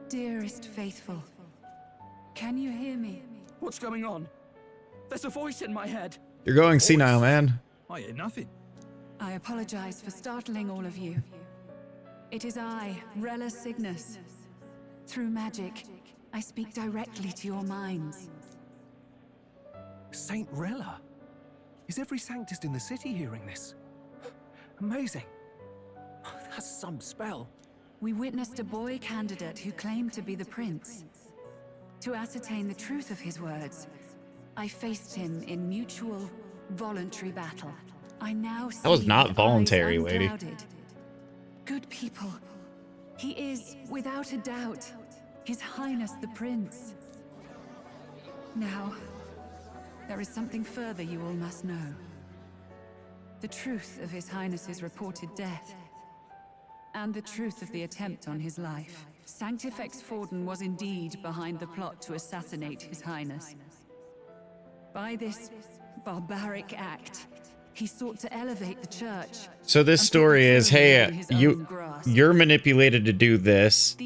Dearest faithful, can you hear me? What's going on? There's a voice in my head. You're going senile, man. I hear nothing. I apologize for startling all of you. It is I, Rella Cygnus. Through magic, I speak directly to your minds. Saint Rella? Is every Sanctist in the city hearing this? Amazing. That's some spell. We witnessed a boy candidate who claimed to be the prince. To ascertain the truth of his words, I faced him in mutual, voluntary battle. I now see That was not with voluntary, eyes lady. unclouded. Good people. He is, without a doubt, His Highness the Prince. Now, there is something further you all must know. The truth of His Highness's reported death, and the truth of the attempt on his life. Sanctifex Forden was indeed behind the plot to assassinate His Highness. By this barbaric act, he sought to elevate the church. So this story is, hey, you're manipulated to do this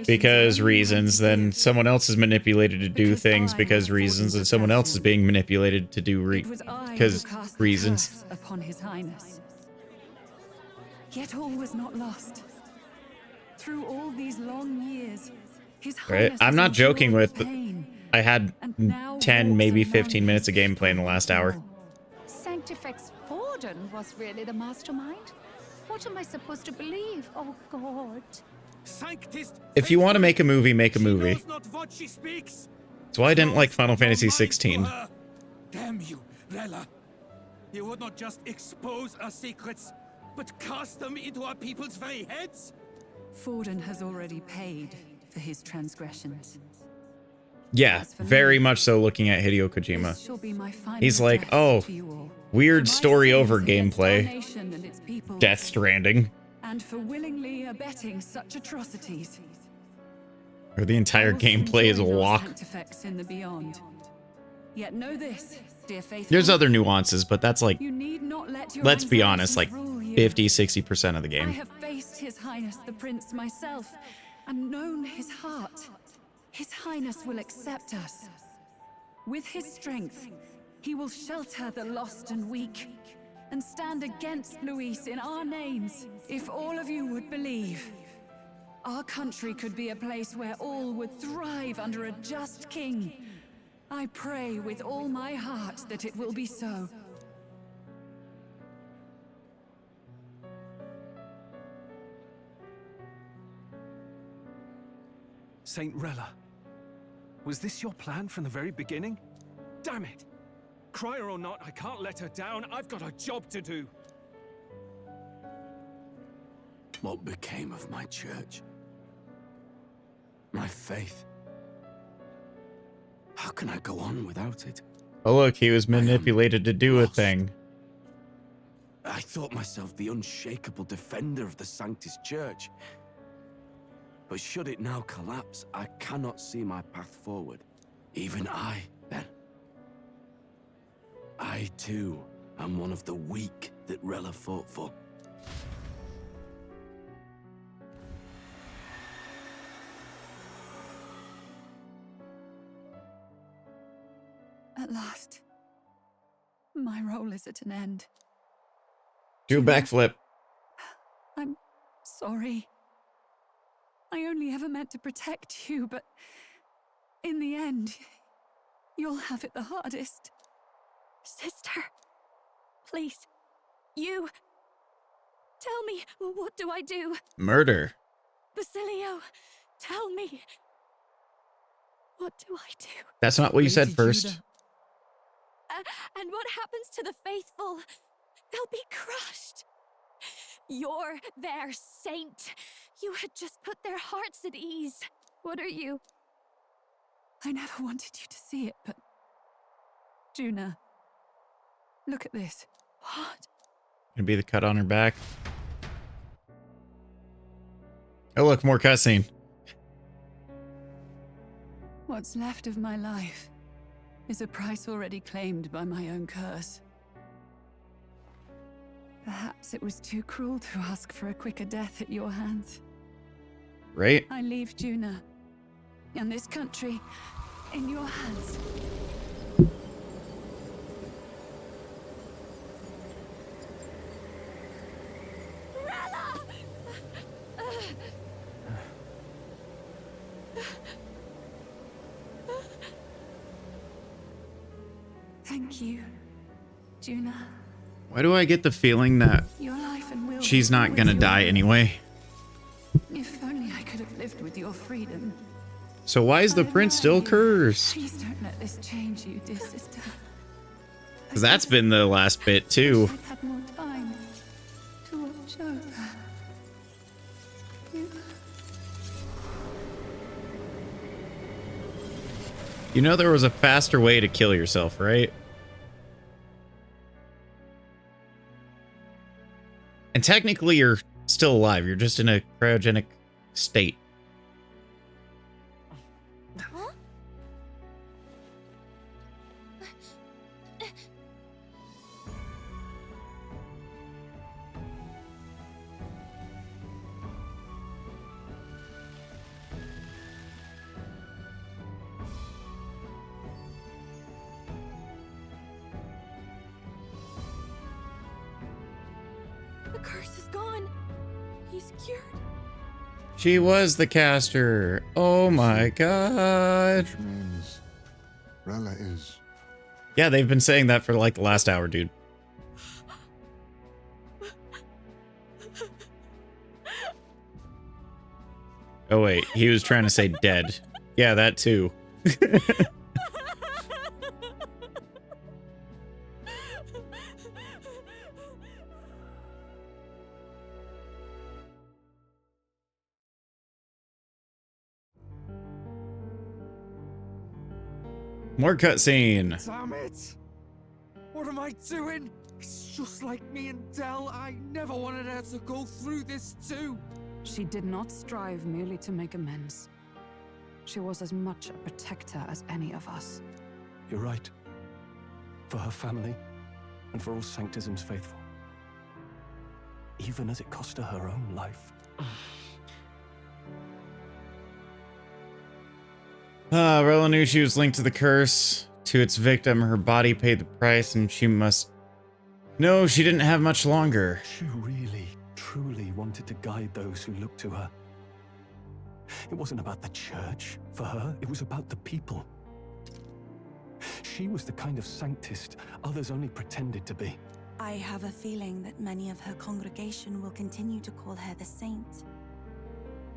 because reasons, then someone else is manipulated to do things because reasons, and someone else is being manipulated to do because reasons. Upon His Highness. Yet all was not lost. Through all these long years, His Right? Highness I'm has not joking endured with, pain. I had 10, maybe 15 minutes of gameplay in the last hour. Sanctifex Forden was really the mastermind? What am I supposed to believe? Oh God. Sanctist. If you want to make a movie, make a movie. Knows not what she speaks. That's why I didn't like Final Fantasy 16. Damn you, Rella. You would not just expose our secrets, but cast them into our people's very heads? Forden has already paid for his transgressions. Yeah, very much so looking at Hideo Kojima. This shall be my final He's like, address oh, to you all. weird For my story sins over against our gameplay. nation and its people, Death Stranding. and for willingly abetting such atrocities. Or the entire I will soon gameplay is a join our walk. Sanctifex in the beyond. Yet know this, dear faithful. There's other nuances, but that's like, You need not let your let's be honest, like anxieties rule you. 50-60% of the I game. have faced His Highness the Prince myself and known his heart. His Highness will accept us. With his strength, he will shelter the lost and weak and stand against Luis in our names. If all of you would believe, our country could be a place where all would thrive under a just king. I pray with all my heart that it will be so. Saint Rella, was this your plan from the very beginning? Damn it! Crier or not, I can't let her down. I've got a job to do. What became of my church? My faith? How can I go on without it? Oh look, he was manipulated to do a thing. I thought myself the unshakable defender of the Sanctus Church. But should it now collapse, I cannot see my path forward. Even I, then. I, too, am one of the weak that Rella fought for. At last, my role is at an end. Do a backflip. I'm sorry. I only ever meant to protect you, but in the end, you'll have it the hardest. Sister, please, you... Tell me, what do I do? Murder. Basilio, tell me. What do I do? That's not what you said first. And what happens to the faithful? They'll be crushed. You're their saint. You had just put their hearts at ease. What are you? I never wanted you to see it, but... Juna, look at this. What? Gonna be the cut on her back. Oh look, more cutscene. What's left of my life is a price already claimed by my own curse. Perhaps it was too cruel to ask for a quicker death at your hands. Right? I leave Juna and this country in your hands. Rella! Thank you, Juna. Why do I get the feeling that Your life and will she's will not always gonna be die yours. anyway? If only I could have lived with your freedom. So why is the prince still cursed? Please don't let this change you, dear sister. Because that's been the last bit too. I'd had more time to watch over you. You know there was a faster way to kill yourself, right? And technically you're still alive. You're just in a cryogenic state. Huh? The curse is gone. He's cured. She was the caster. Oh my god. Which means Rella is... Yeah, they've been saying that for like the last hour, dude. Oh wait, he was trying to say dead. Yeah, that too. More cutscene. Damn it! What am I doing? It's just like me and Dell. I never wanted her to go through this too. She did not strive merely to make amends. She was as much a protector as any of us. You're right. For her family, and for all Sanctism's faithful. Even as it cost her her own life. Rella knew she was linked to the curse. To its victim, her body paid the price, and she must... No, she didn't have much longer. She really, truly wanted to guide those who looked to her. It wasn't about the church, for her. It was about the people. She was the kind of Sanctist others only pretended to be. I have a feeling that many of her congregation will continue to call her the saint.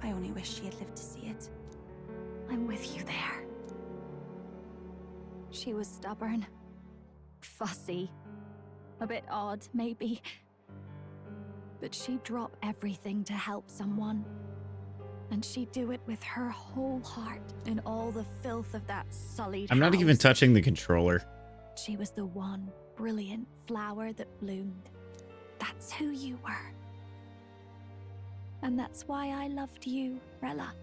I only wish she had lived to see it. I'm with you there. She was stubborn, fussy, a bit odd, maybe. But she'd drop everything to help someone. And she'd do it with her whole heart in all the filth of that sullied I'm not even touching the controller. She was the one brilliant flower that bloomed. That's who you were. And that's why I loved you, Rella.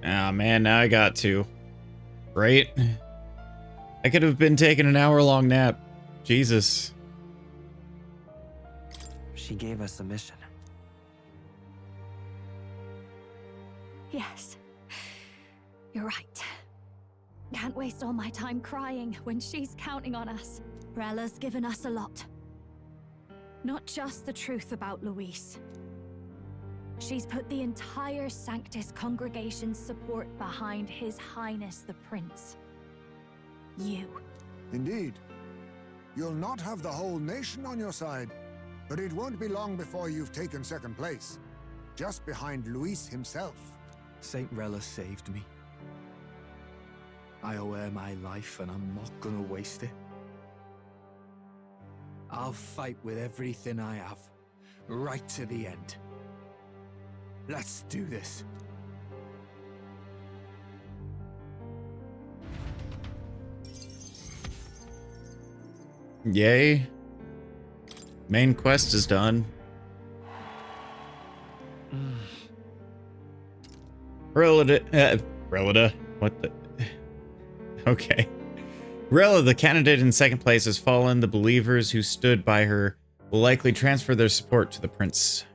Ah, man, now I got to. Right? I could have been taking an hour-long nap. Jesus. She gave us a mission. Yes. You're right. Can't waste all my time crying when she's counting on us. Rella's given us a lot. Not just the truth about Luis. She's put the entire Sanctus congregation's support behind His Highness the Prince. You. Indeed. You'll not have the whole nation on your side, but it won't be long before you've taken second place, just behind Luis himself. Saint Rella saved me. I owe her my life, and I'm not gonna waste it. I'll fight with everything I have, right to the end. Let's do this. Yay. Main quest is done. Relida. What the? Okay. Rella, the candidate in second place, has fallen. The believers who stood by her will likely transfer their support to the prince.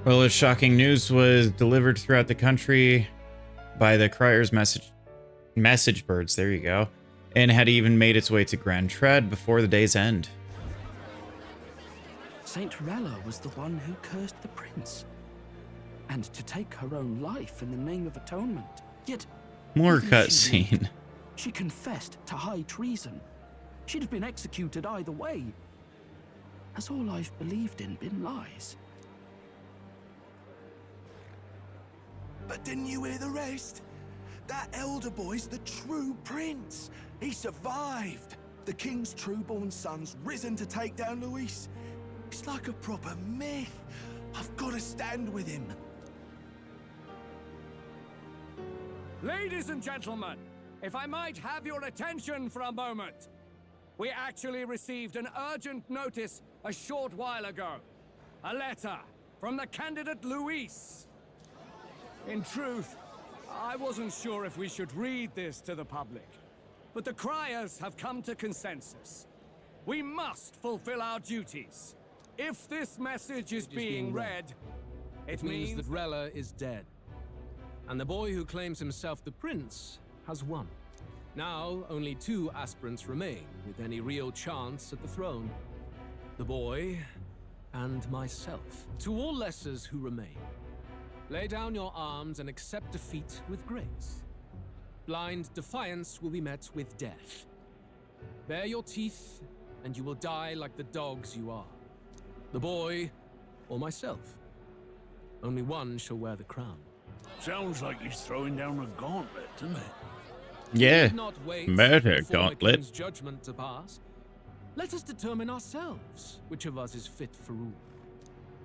Rella's shocking news was delivered throughout the country by the Crier's message birds, there you go, and had even made its way to Grand Tread before the day's end. Saint Rella was the one who cursed the prince. And to take her own life in the name of atonement. Yet, More cutscene. She confessed to high treason. She'd have been executed either way. Has all I've believed in been lies? But didn't you hear the rest? That elder boy's the true prince. He survived. The king's true-born son's risen to take down Luis. It's like a proper myth. I've got to stand with him. Ladies and gentlemen, if I might have your attention for a moment. We actually received an urgent notice a short while ago. A letter from the candidate Luis. In truth, I wasn't sure if we should read this to the public, but the criers have come to consensus. We must fulfill our duties. If this message is being read, it means that Rella is dead. And the boy who claims himself the prince has won. Now, only 2 aspirants remain with any real chance at the throne. The boy and myself. To all lessers who remain, lay down your arms and accept defeat with grace. Blind defiance will be met with death. Bare your teeth, and you will die like the dogs you are. The boy, or myself. Only one shall wear the crown. Sounds like he's throwing down a gauntlet, doesn't it? Yeah, murder for gauntlet. The king's judgment to pass. Let us determine ourselves which of us is fit for rule.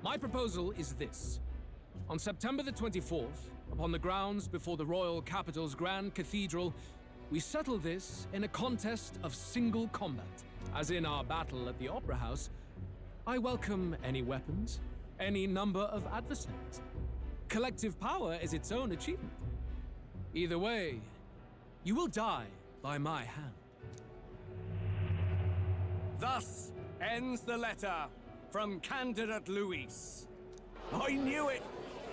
My proposal is this. On September the 24th, upon the grounds before the royal capital's Grand Cathedral, we settle this in a contest of single combat. As in our battle at the Opera House, I welcome any weapons, any number of adversaries. Collective power is its own achievement. Either way, you will die by my hand. Thus ends the letter from candidate Luis. I knew it!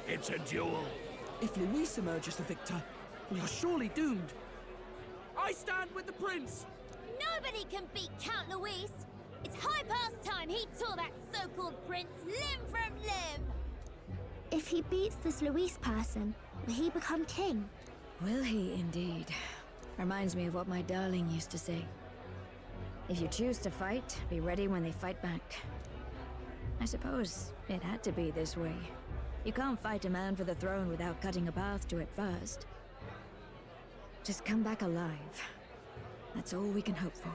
It's a duel. If Luis emerges the victor, we are surely doomed. I stand with the prince! Nobody can beat Count Luis! It's high past time he tore that so-called prince limb from limb! If he beats this Luis person, will he become king? Will he indeed? Reminds me of what my darling used to say. If you choose to fight, be ready when they fight back. I suppose it had to be this way. You can't fight a man for the throne without cutting a path to it first. Just come back alive. That's all we can hope for.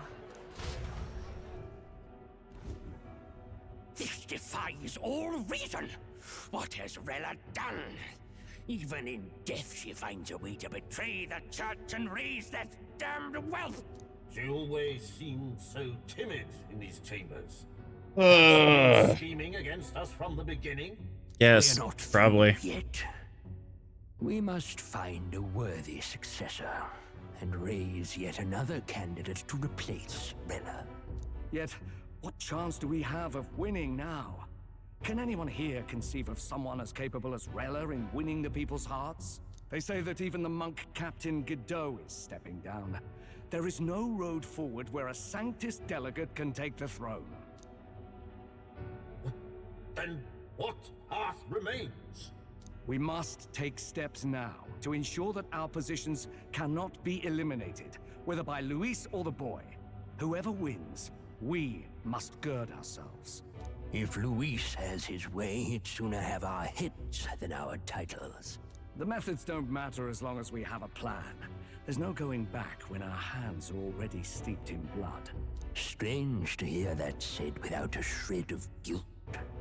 This defies all reason. What has Rella done? Even in death she finds a way to betray the church and raise that damned wealth. She always seemed so timid in these chambers. Scheming against us from the beginning? Yes, We're not probably. through yet. We must find a worthy successor and raise yet another candidate to replace Rella. Yet, what chance do we have of winning now? Can anyone here conceive of someone as capable as Rella in winning the people's hearts? They say that even the monk Captain Godot is stepping down. There is no road forward where a Sanctus delegate can take the throne. Then what path remains? We must take steps now to ensure that our positions cannot be eliminated, whether by Luis or the boy. Whoever wins, we must gird ourselves. If Luis has his way, he'd sooner have our heads than our titles. The methods don't matter as long as we have a plan. There's no going back when our hands are already steeped in blood. Strange to hear that said without a shred of guilt.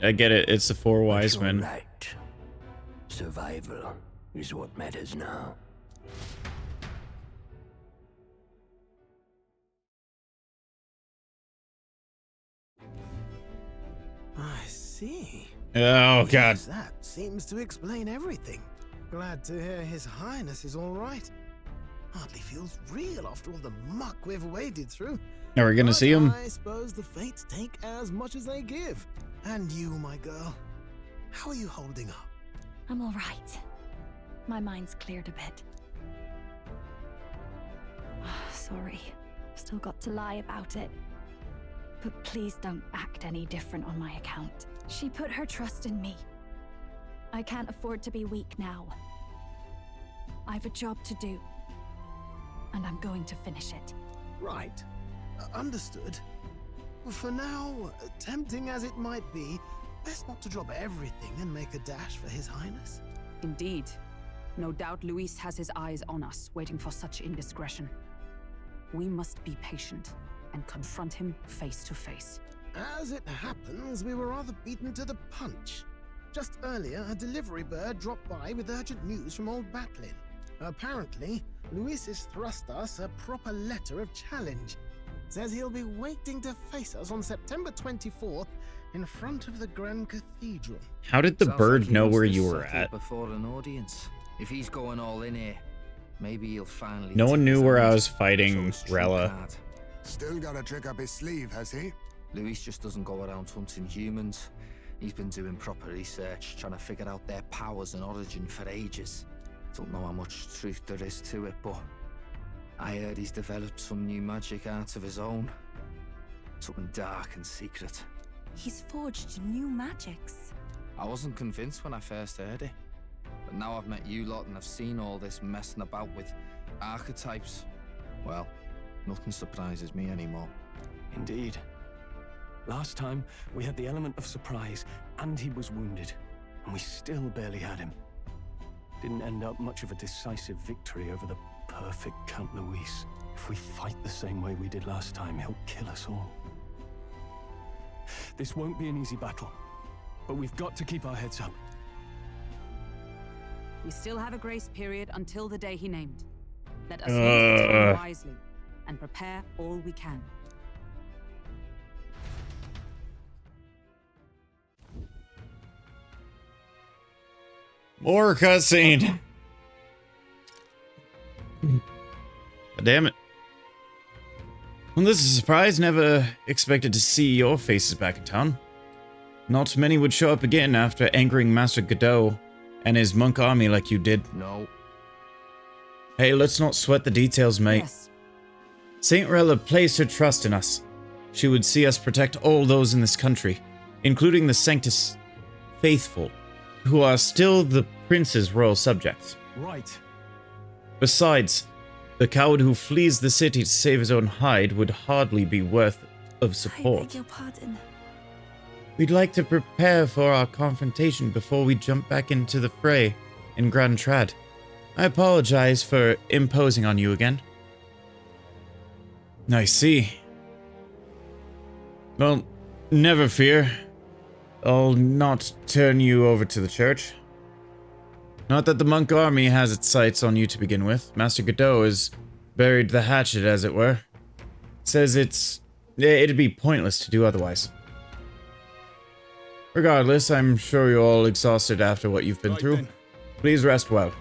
I get it. It's the four wise men. Right. Survival is what matters now. I see. Oh, God. Yes, that seems to explain everything. Glad to hear His Highness is all right. Hardly feels real after all the muck we've waded through. Are we gonna see him? I suppose the fates take as much as they give. And you, my girl, how are you holding up? I'm all right. My mind's cleared a bit. Sorry. Still got to lie about it. But please don't act any different on my account. She put her trust in me. I can't afford to be weak now. I've a job to do. And I'm going to finish it. Right. Understood. For now, tempting as it might be, best not to drop everything and make a dash for His Highness. Indeed. No doubt Luis has his eyes on us, waiting for such indiscretion. We must be patient and confront him face to face. As it happens, we were rather beaten to the punch. Just earlier, a delivery bird dropped by with urgent news from old Batlin. Apparently, Luis has thrust us a proper letter of challenge. Says he'll be waiting to face us on September 24th in front of the Grand Cathedral. How did the bird know where you were at? Before an audience. If he's going all in here, maybe he'll finally. No one knew where I was fighting Rella. Still got a trick up his sleeve, has he? Luis just doesn't go around hunting humans. He's been doing proper research, trying to figure out their powers and origin for ages. Don't know how much truth there is to it, but I heard he's developed some new magic art of his own. Something dark and secret. He's forged new magics. I wasn't convinced when I first heard it. But now I've met you lot and I've seen all this messing about with archetypes. Well, nothing surprises me anymore. Indeed. Last time, we had the element of surprise, and he was wounded, and we still barely had him. Didn't end up much of a decisive victory over the perfect Count Luis. If we fight the same way we did last time, he'll kill us all. This won't be an easy battle, but we've got to keep our heads up. We still have a grace period until the day he named. Let us use the time wisely and prepare all we can. More cutscene. Damn it. Well, this is a surprise. Never expected to see your faces back in town. Not many would show up again after angering Master Godot and his monk army like you did. No. Hey, let's not sweat the details, mate. Yes. Saint Rella placed her trust in us. She would see us protect all those in this country, including the Sanctus faithful, who are still the prince's royal subjects. Right. Besides, the coward who flees the city to save his own hide would hardly be worth of I support. beg your pardon. We'd like to prepare for our confrontation before we jump back into the fray in Grand Trad. I apologize for imposing on you again. I see. Well, never fear. I'll not turn you over to the church. Not that the monk army has its sights on you to begin with. Master Godot has buried the hatchet, as it were. Says it'd be pointless to do otherwise. Regardless, I'm sure you're all exhausted after what you've been through. Then. Please rest well.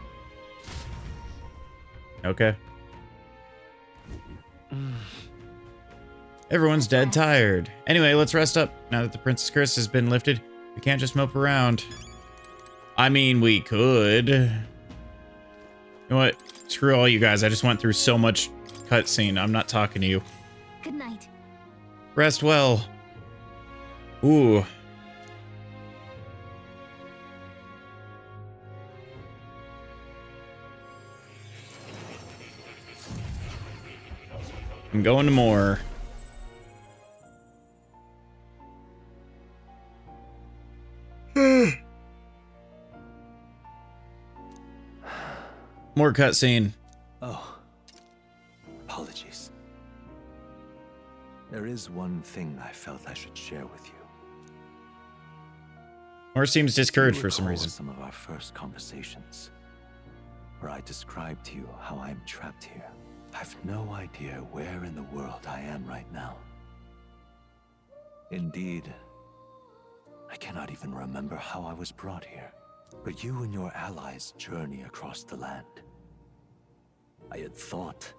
Okay. Everyone's dead tired. Anyway, let's rest up. Now that the Princess Curse has been lifted, we can't just mope around. I mean, we could. You know what? Screw all you guys. I just went through so much cutscene. I'm not talking to you. Good night. Rest well. Ooh. I'm going to more. More cutscene. Oh. Apologies. There is one thing I felt I should share with you. Or seems discouraged for some recall reason. Some of our first conversations, where I described to you how I'm trapped here. I've no idea where in the world I am right now. Indeed, I cannot even remember how I was brought here. But you and your allies journey across the land. I had thought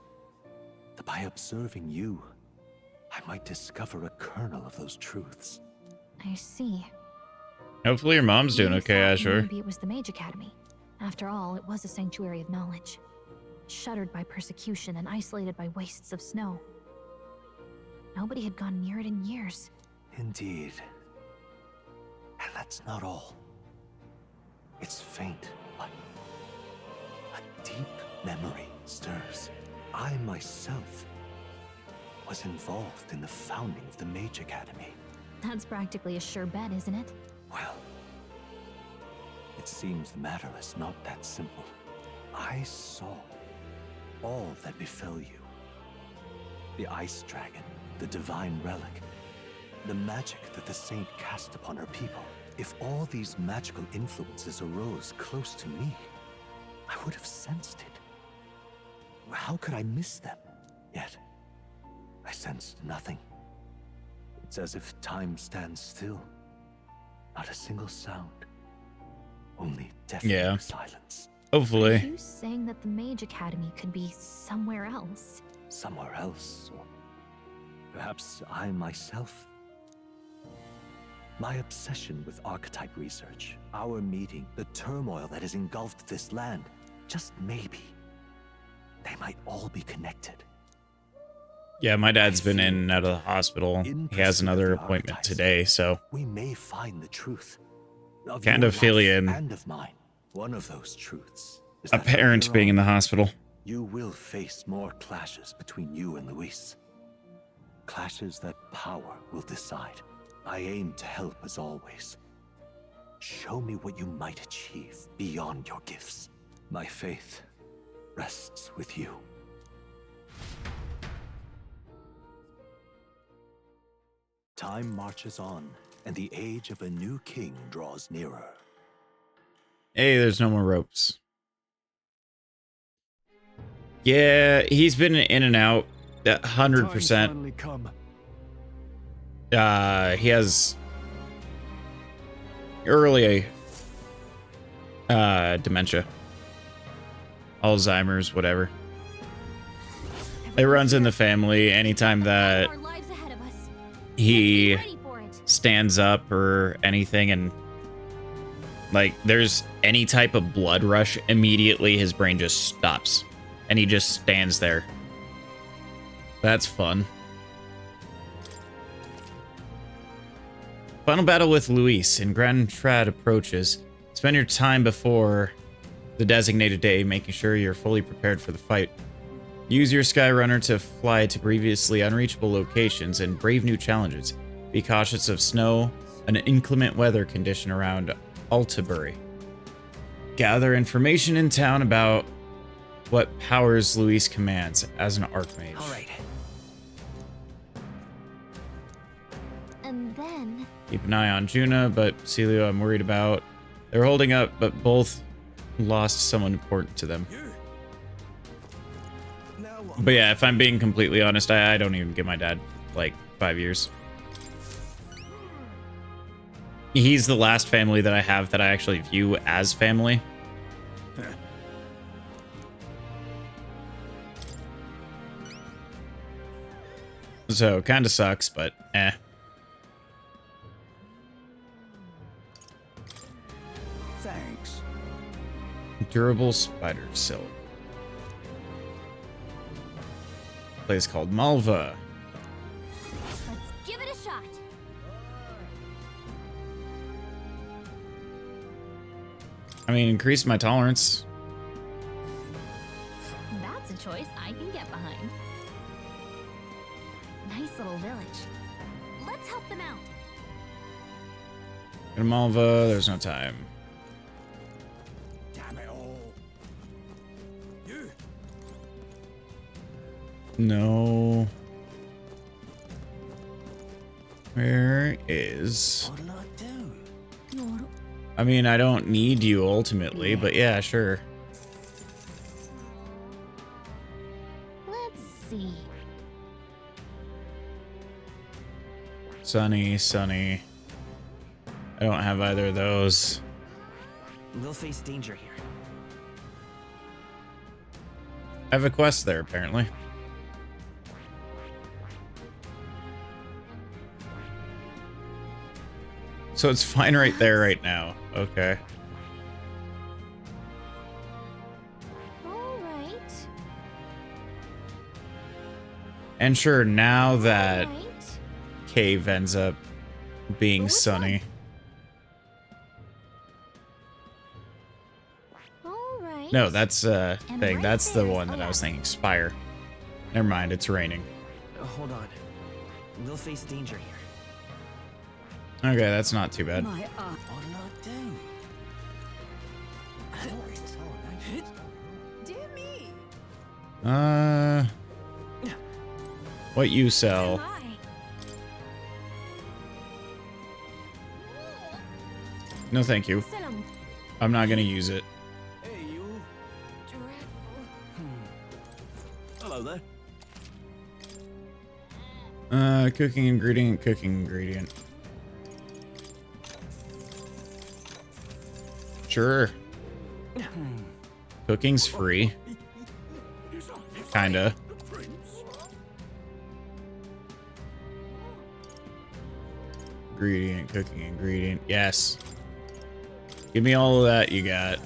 that by observing you, I might discover a kernel of those truths. I see. Hopefully your mom's doing okay, Azure. Maybe it was the Mage Academy. After all, it was a sanctuary of knowledge. Shuttered by persecution and isolated by wastes of snow. Nobody had gone near it in years. Indeed. And that's not all. It's faint, but a deep memory stirs. I myself was involved in the founding of the Mage Academy. That's practically a sure bet, isn't it? Well, it seems the matter is not that simple. I saw all that befell you. The Ice Dragon, the Divine Relic, the magic that the Saint cast upon her people. If all these magical influences arose close to me, I would have sensed it. How could I miss them? Yet, I sensed nothing. It's as if time stands still. Not a single sound. Only deafening silence. Hopefully. Are you saying that the Mage Academy could be somewhere else? Somewhere else, or perhaps I myself? My obsession with archetype research, our meeting, the turmoil that has engulfed this land, just maybe, they might all be connected. Yeah, my dad's been in and out of the hospital. He has another appointment today, so we may find the truth. Kind of feel you in. And of mine. One of those truths is A parent being in the hospital. You will face more clashes between you and Luis. Clashes that power will decide. I aim to help as always. Show me what you might achieve beyond your gifts. My faith rests with you. Time marches on, and the age of a new king draws nearer. Hey, there's no more ropes. Yeah, he's been in and out. 100%. He has early Dementia. Alzheimer's, whatever. It runs in the family. Anytime that he stands up or anything and like there's any type of blood rush, immediately his brain just stops and he just stands there. That's fun. Final battle with Luis in Grand Trad approaches. Spend your time before the designated day making sure you're fully prepared for the fight. Use your Skyrunner to fly to previously unreachable locations and brave new challenges. Be cautious of snow, an inclement weather condition around Altabury. Gather information in town about what powers Luis commands as an Archmage. All right. And then... Keep an eye on Juna, but Celio I'm worried about. They're holding up, but both lost someone important to them. But yeah, if I'm being completely honest, I don't even give my dad like 5 years. He's the last family that I have that I actually view as family. So, kind of sucks, but eh. Thanks. Durable spider silk. Place called Malva. Let's give it a shot. I mean, increase my tolerance. That's a choice I can get behind. Nice little village. Let's help them out. Go to Malva, there's no time. Damn it all. You. No. Where is... What'll I do? I mean, I don't need you ultimately, but yeah, sure. Let's see. Sunny, sunny. I don't have either of those. We'll face danger here. I have a quest there, apparently. So it's fine right there right now. Okay. All right. And sure, now that cave ends up being sunny. All right. No, that's And thing. right That's the there's one that I was thinking. Spire. Never mind, it's raining. Hold on. We'll face danger here. Okay, that's not too bad. What'll I do? Dear me. What you sell? No, thank you. I'm not gonna use it. Hey, you. Hello there. Cooking ingredient, cooking ingredient. Sure. Cooking's free. Kinda. Ingredient, cooking ingredient. Yes. Give me all of that you got.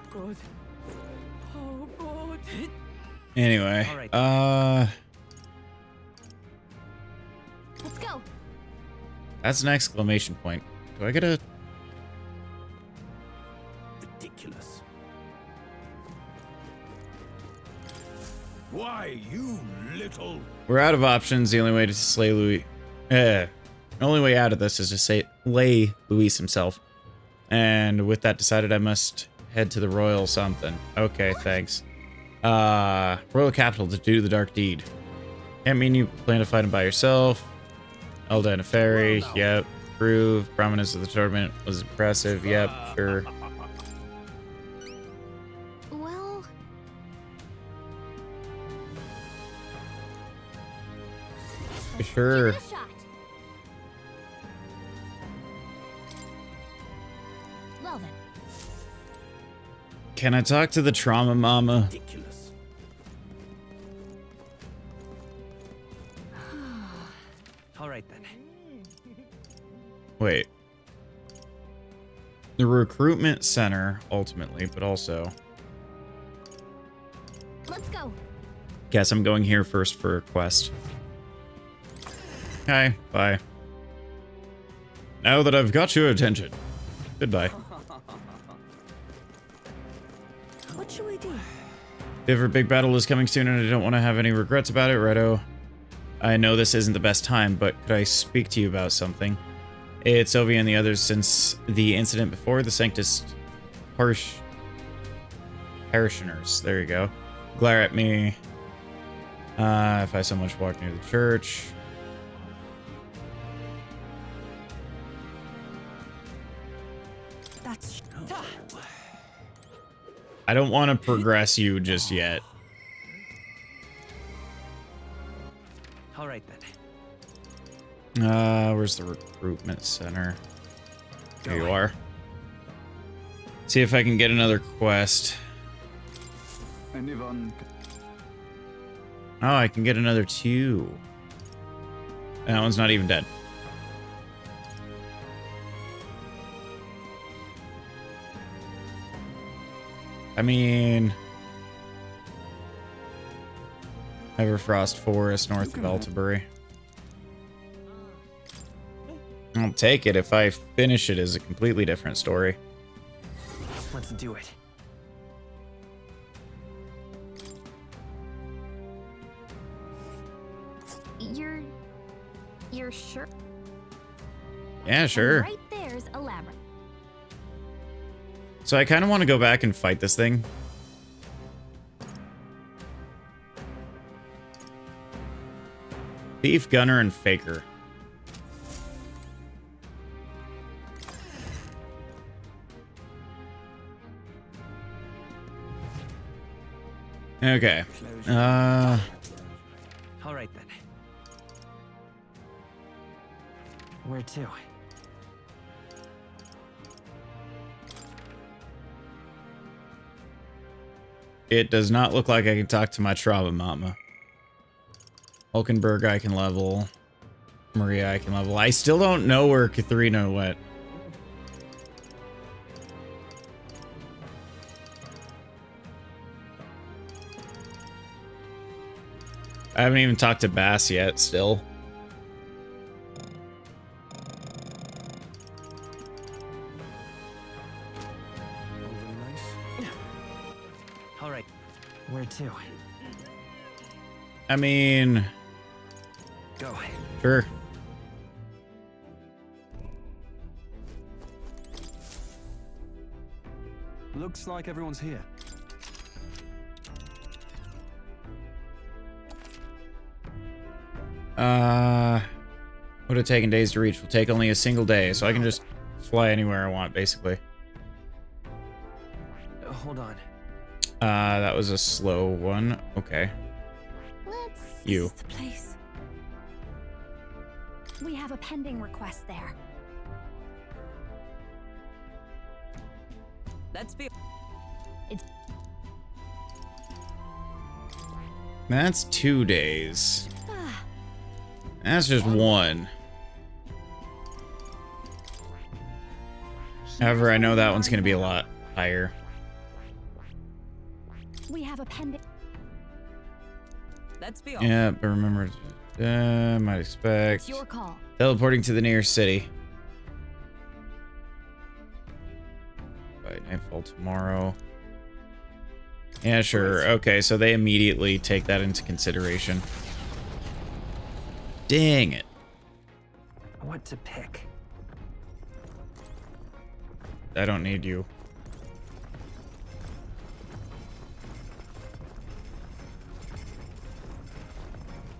Good. Oh, God. Anyway, Let's go. that's an exclamation point. Do I get a... Ridiculous. Why, you little... We're out of options. The only way to slay Louis... the only way out of this is to slay Luis himself. And with that decided, I must head to the royal something. Okay, thanks. Royal capital to do the dark deed. Can't mean you plan to fight him by yourself. Eldana Ferry, yep. Prove. Prominence of the tournament was impressive, yep, sure. Well... Sure. Give it a shot. Can I talk to the trauma mama? Ridiculous. All right then. Wait. The recruitment center, ultimately, but also... Let's go. Guess I'm going here first for a quest. Hi, bye. Now that I've got your attention. Goodbye. What should we do? If our big battle is coming soon and I don't want to have any regrets about it, Redo. I know this isn't the best time, but could I speak to you about something? It's Ovi and the others since the incident before. The Sanctus parishioners. There you go. Glare at me. If I so much walk near the church. That's... I don't want to progress you just yet. All right then. Where's the recruitment center? There you are. See if I can get another quest. Anyone? Oh, I can get another 2. That one's not even dead. I mean... Everfrost Forest, north of Altabury. I'll take it if I finish it as a completely different story. Let's do it. You're sure? Yeah, sure. And right there's a labyrinth. So I kind of want to go back and fight this thing. Thief, Gunner, and Faker. Okay. All right then. Where to? It does not look like I can talk to my trauma mama. Hulkenberg I can level. Maria I can level. I still don't know where Katharina went. I haven't even talked to Bass yet, still. All right. Where to? I mean... Go. Sure. Looks like everyone's here. Would have taken days to reach. Will take only a single day, so I can just fly anywhere I want, basically. Hold on. That was a slow one. Okay. You. The place. We have a pending request there. Let's be... It's... That's 2 days. That's just 1. However, I know that one's going to be a lot higher. We have a pending... Let's be Yeah, but remember, might expect. It's your call. Teleporting to the nearest city. By nightfall tomorrow. Yeah, sure. Okay, so they immediately take that into consideration. Dang it. What to pick? I don't need you.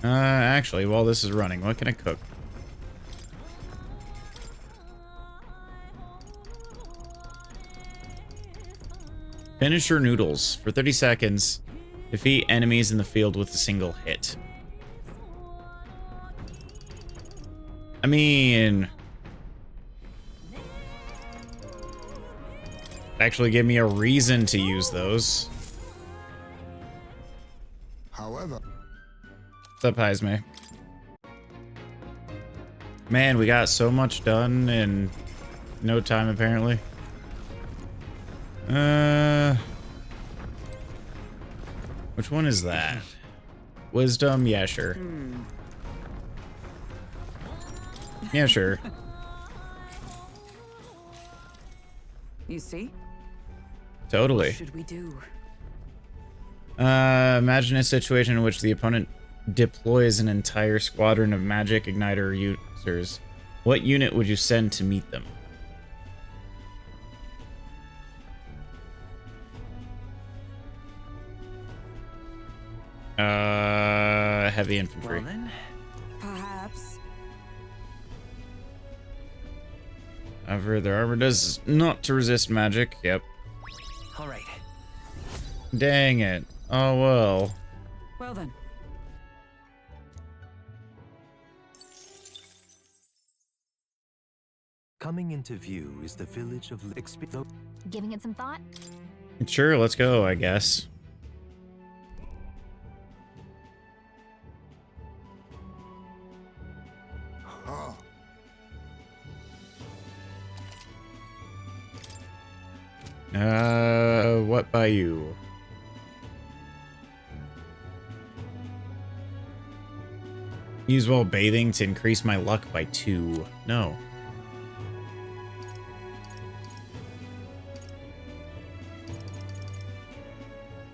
Actually, while this is running, what can I cook? Finisher noodles. For 30 seconds, defeat enemies in the field with a single hit. I mean... actually give me a reason to use those. However, What's up, Heisme? Man, we got so much done in no time, apparently. Which one is that? Wisdom? Yeah, sure. Yeah, sure. You see? Totally. What should we do? Imagine a situation in which the opponent deploys an entire squadron of magic igniter users. What unit would you send to meet them? Heavy infantry. Well then, perhaps. However, their armor does not to resist magic. Yep. All right. Dang it. Oh well. Well then. Coming into view is the village of Giving it some thought? Sure, let's go, I guess. What by you? Use while bathing to increase my luck by 2. No.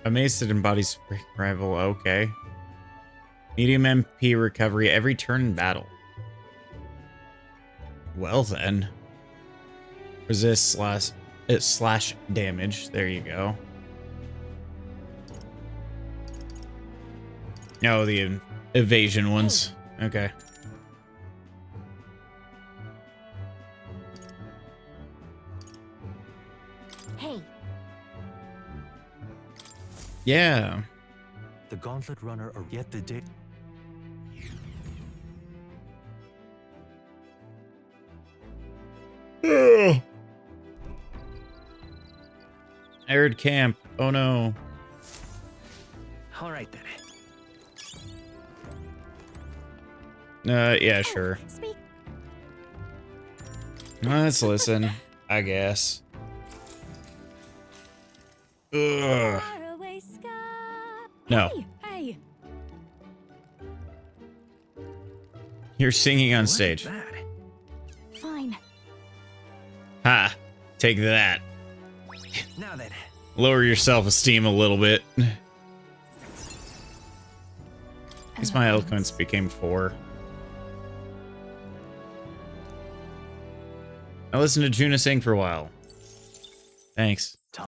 Amazed it embodies spring rival. Okay. Medium MP recovery every turn in battle. Well then. Resist slash damage. There you go. Oh, the evasion ones. Okay. Hey. Yeah. The gauntlet runner are yet the day. Arid camp. Oh no. All right then. Yeah, sure. Let's listen, I guess. Ugh. No. Hey. You're singing on stage. Fine. Ha! Take that. Now then. Lower your self-esteem a little bit. At least my eloquence became 4. I listened to Juna sing for a while. Thanks.